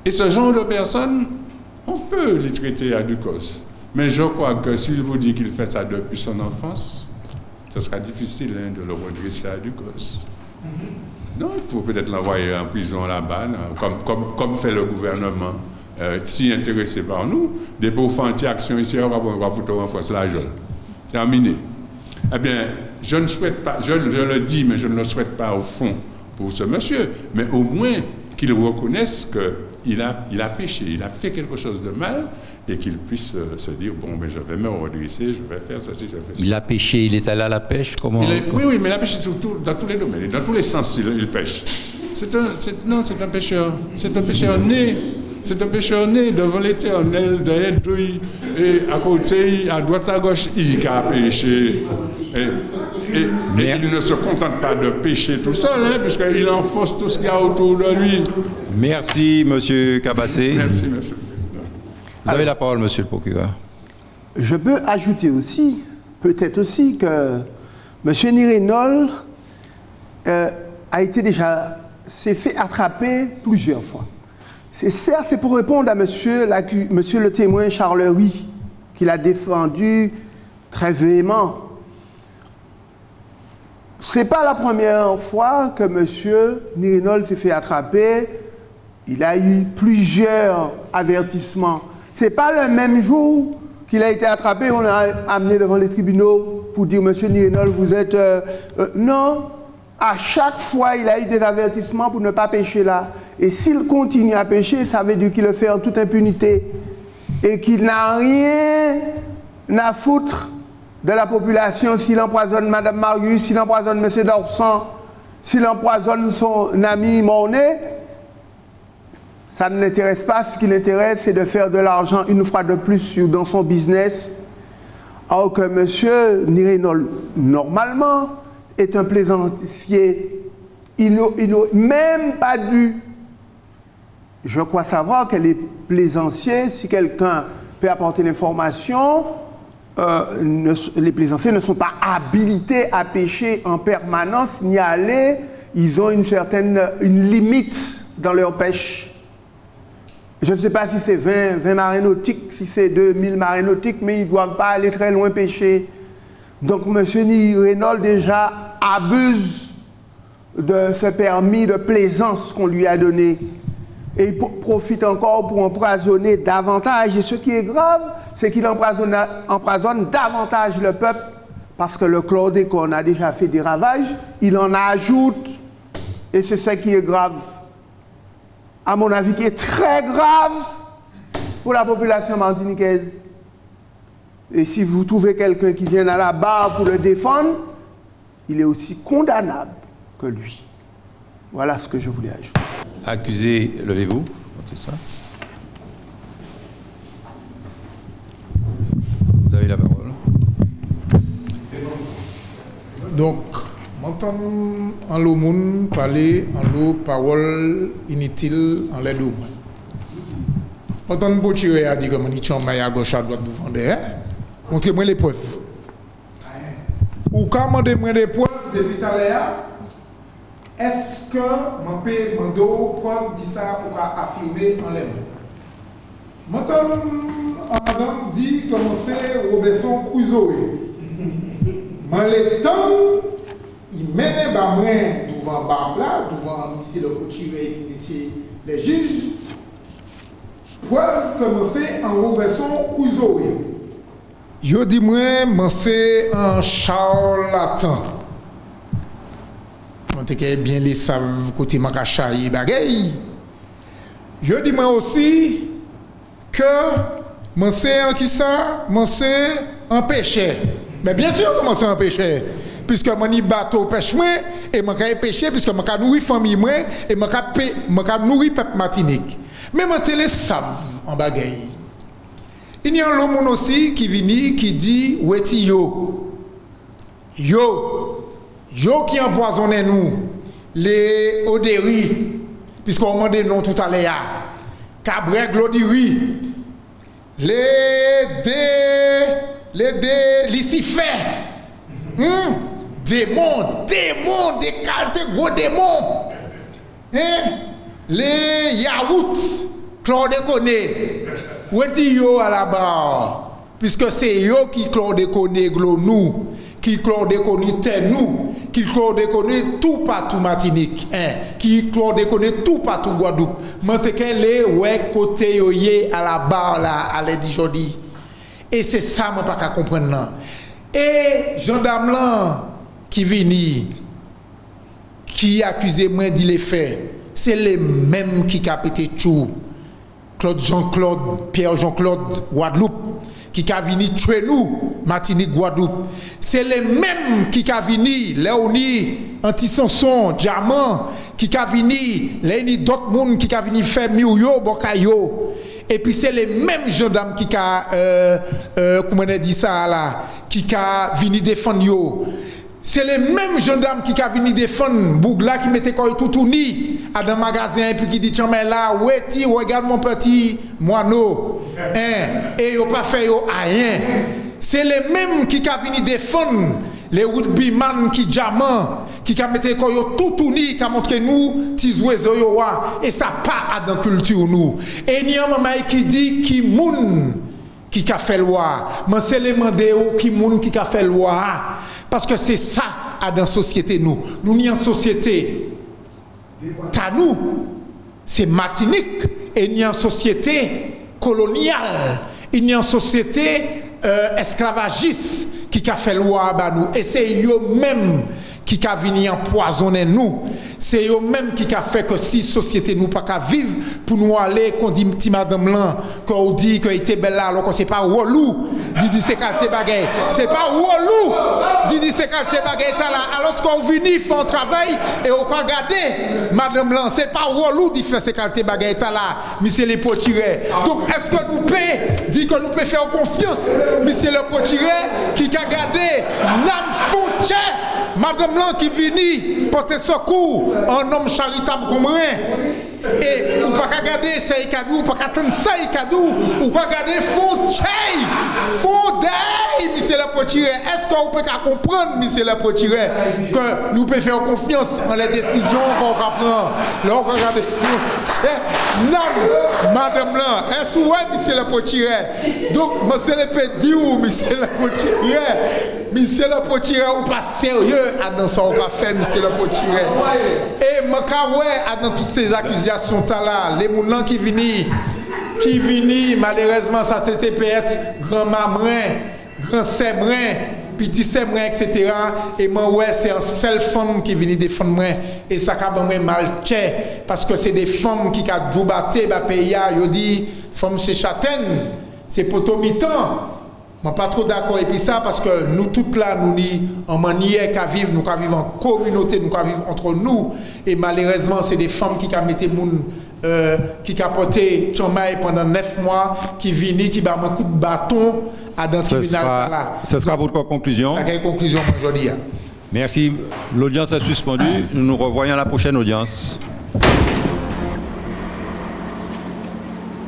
L: Et ce genre de personnes, on peut les traiter à Ducos. Mais je crois que s'il vous dit qu'il fait ça depuis son enfance, ce sera difficile hein, de le redresser à Ducos. Non, il faut peut-être l'envoyer en prison là-bas, comme fait le gouvernement, si intéressé par nous. Des pauvres anti-actions ici, on va foutre en force la jeune. Terminé. Eh bien, je ne souhaite pas, je le dis, mais je ne le souhaite pas au fond pour ce monsieur, mais au moins qu'il reconnaisse qu'il a péché, il a fait quelque chose de mal, et qu'il puisse se dire, bon, mais je vais me redresser, je vais faire ceci, je vais faire ça.
B: Il a pêché, il est allé à la pêche, comment...
L: Oui, mais il a pêché dans tous les domaines, dans tous les sens, il pêche. C'est un pêcheur. C'est un pêcheur né. C'est un pêcheur né devant l'Éternel, derrière lui, et à côté, à droite, à gauche, il a pêché. Et il ne se contente pas de pêcher tout seul, hein, puisqu'il enfonce tout ce qu'il y a autour de lui.
B: Merci, M. Kabassé.
L: Merci, monsieur.
B: Vous avez la parole, monsieur le procureur.
A: Je peux ajouter aussi, peut-être aussi, que M. Nirenol s'est fait attraper plusieurs fois. C'est pour répondre à monsieur le témoin Charlery, qui l'a défendu très véhément. Ce n'est pas la première fois que monsieur Nirenol s'est fait attraper. Il a eu plusieurs avertissements. Ce n'est pas le même jour qu'il a été attrapé, on l'a amené devant les tribunaux pour dire, monsieur Nirenol, vous êtes... non, à chaque fois, il a eu des avertissements pour ne pas pécher là. Et s'il continue à pécher, ça veut dire qu'il le fait en toute impunité. Et qu'il n'a rien à foutre de la population s'il empoisonne Mme Marius, s'il empoisonne M. Dorsan, s'il empoisonne son ami Mornay. Ça ne l'intéresse pas. Ce qui l'intéresse, c'est de faire de l'argent une fois de plus dans son business. Alors que M. Nirenol, normalement, est un plaisancier. Il n'a même pas dû. Je crois savoir que les plaisanciers, si quelqu'un peut apporter l'information, les plaisanciers ne sont pas habilités à pêcher en permanence ni à aller. Ils ont une limite dans leur pêche. Je ne sais pas si c'est 20 marées nautiques, si c'est 2000 marées nautiques, mais ils ne doivent pas aller très loin pêcher. Donc M. Nirenol déjà abuse de ce permis de plaisance qu'on lui a donné. Et il profite encore pour empoisonner davantage. Et ce qui est grave, c'est qu'il empoisonne davantage le peuple, parce que le chlordécone a déjà fait des ravages, il en ajoute, et c'est ce qui est grave. À mon avis, qui est très grave pour la population martiniquaise. Et si vous trouvez quelqu'un qui vient à la barre pour le défendre, il est aussi condamnable que lui. Voilà ce que je voulais ajouter.
B: Accusé, levez-vous. C'est ça. Vous avez la parole.
C: Donc, m'entend en l'eau moun parler en l'eau parole inutile en l'aide au monde. M'entend pour tirer à dire que mon ichon maille à gauche à droite vous vendez. Montrez-moi les preuves. Ou quand demandez-moi des preuves depuis tout à l'heure, est-ce que mon père m'a donné preuve de ça pour affirmer en l'aime? M'entend madame dit comment c'est Robinson Crusoe. Dans les temps, il mène ba main devant Barbla, devant monsieur le couturier, monsieur les juges. Preuve que c'est en Robinson Crusoe. Yo dit moi, c'est un charlatan. On te bien les savent côté makacha et bagay. Je dis moi aussi que c'est un qui ça, c'est un péché. Mais bien sûr que c'est un péché. Puisque mon bateau pêche moi et mon péché puisque mon nourrir famille moi et mon nourrir peuple Martinique. Mais mon télé savent en bagay. Il y a un homme aussi qui vient qui dit weti yo qui empoisonne nous les odéri puisqu'on demande des noms tout à l'heure Cabré Glodiri les Lucifer démons des qualités gros démons les Yaout Chlordécone weti yo à la barre puisque c'est yo qui chlordécone nous qui chlordécone nous qui chlordécone tout partout Martinique qui chlordécone tout partout Guadeloupe manteke les ouais côté yo yé à la barre là à l'aide jodi et c'est ça moi pas comprendre là et gendarme là qui vini qui accusé moi dit les faits c'est les mêmes qui capité tout Pierre Jean-Claude Guadeloupe qui a venu tuer nous Martinique Guadeloupe c'est les mêmes qui a venu Léonie Anti-Sanson Diamant qui a venu Léonie d'autres monde qui a venu faire Miouyo Bokayo et puis c'est les mêmes gendarmes qui a comment on dit ça là qui a venu défendre yo. C'est les mêmes gendarmes qui sont venus défendre Bougla qui mettait quoi tout ni à dans magasin et puis qui dit tiens mais là weti regarde mon petit moineau et yo pas fait yo rien. C'est les mêmes qui sont venus défendre les rugbyman qui diamant
I: qui a mis tout tourné, qui a montré nous, petits oiseaux, et ça pas dans la culture nous. Et il y a un maman qui dit qui moun qui a fait loi. Mais c'est les mandéo qui moun qui a fait loi. Parce que c'est ça dans la société nous. Nous n'y en société. T'as nous, c'est Martinique. Et il y a une société coloniale. Il y a une société esclavagiste qui a fait loi à nous. Et c'est eux-mêmes qui a venu empoisonner nous. C'est eux-mêmes qui a fait que si la société nous pas qu'à vivre pour nous aller, qu'on dit petit madame là, qu'on dit qu'elle était belle là, alors que c'est pas Wolou, dit c'est qualité bagaille. C'est pas Wolou, dit c'est qualité bagaille là. Alors qu'on vient faire un travail et on va regarder madame là, c'est pas Wolou dit faire ces qualité bagaille là, mais c'est les potirés. Donc est-ce que nous pouvons dire que nous pouvons faire confiance, mais c'est le potiré qui a gardé Nam Fontier, madame là qui vient porter secours. Un homme charitable comme rien. Et ou pas regarder ça Ikadou, ou pas attendre ça Ikadou, ou pas regarder Fontaine, monsieur le potiré. Est-ce qu'on peut comprendre, monsieur le potiré, que nous pouvons faire confiance en les décisions qu'on va prendre? Là, on va regarder non, madame là, est-ce que ouais, monsieur le potiré? Donc, monsieur le pédi ou monsieur le potiré? Monsieur le potiré, ou pas sérieux dans ce qu'on va faire, monsieur le potiré? Et dans toutes ces accusations là, les moulins qui viennent, malheureusement, ça c'était peut-être grand-maman, grand-sèmrin, petit sèmrin, etc. Et moi, ouais, c'est un seul femme qui vient défendre moi. Et ça a vraiment mal tché, parce que c'est des femmes qui ont joué dans le pays. Ils disent, femmes chez Châtaine, c'est potomitan. Je ne suis pas trop d'accord avec ça parce que nous toutes là, nous en manière qu'à vivre, nous qu'à vivre en communauté, nous qu'à vivre entre nous. Et malheureusement, c'est des femmes qui ont mis qui ont porté Tchamaï pendant 9 mois, qui viennent, qui battent un coup de bâton à dans le tribunal là.
B: Ce sera votre conclusion.
I: C'est la conclusion aujourd'hui.
B: Merci. L'audience est suspendue. Nous nous revoyons à la prochaine audience.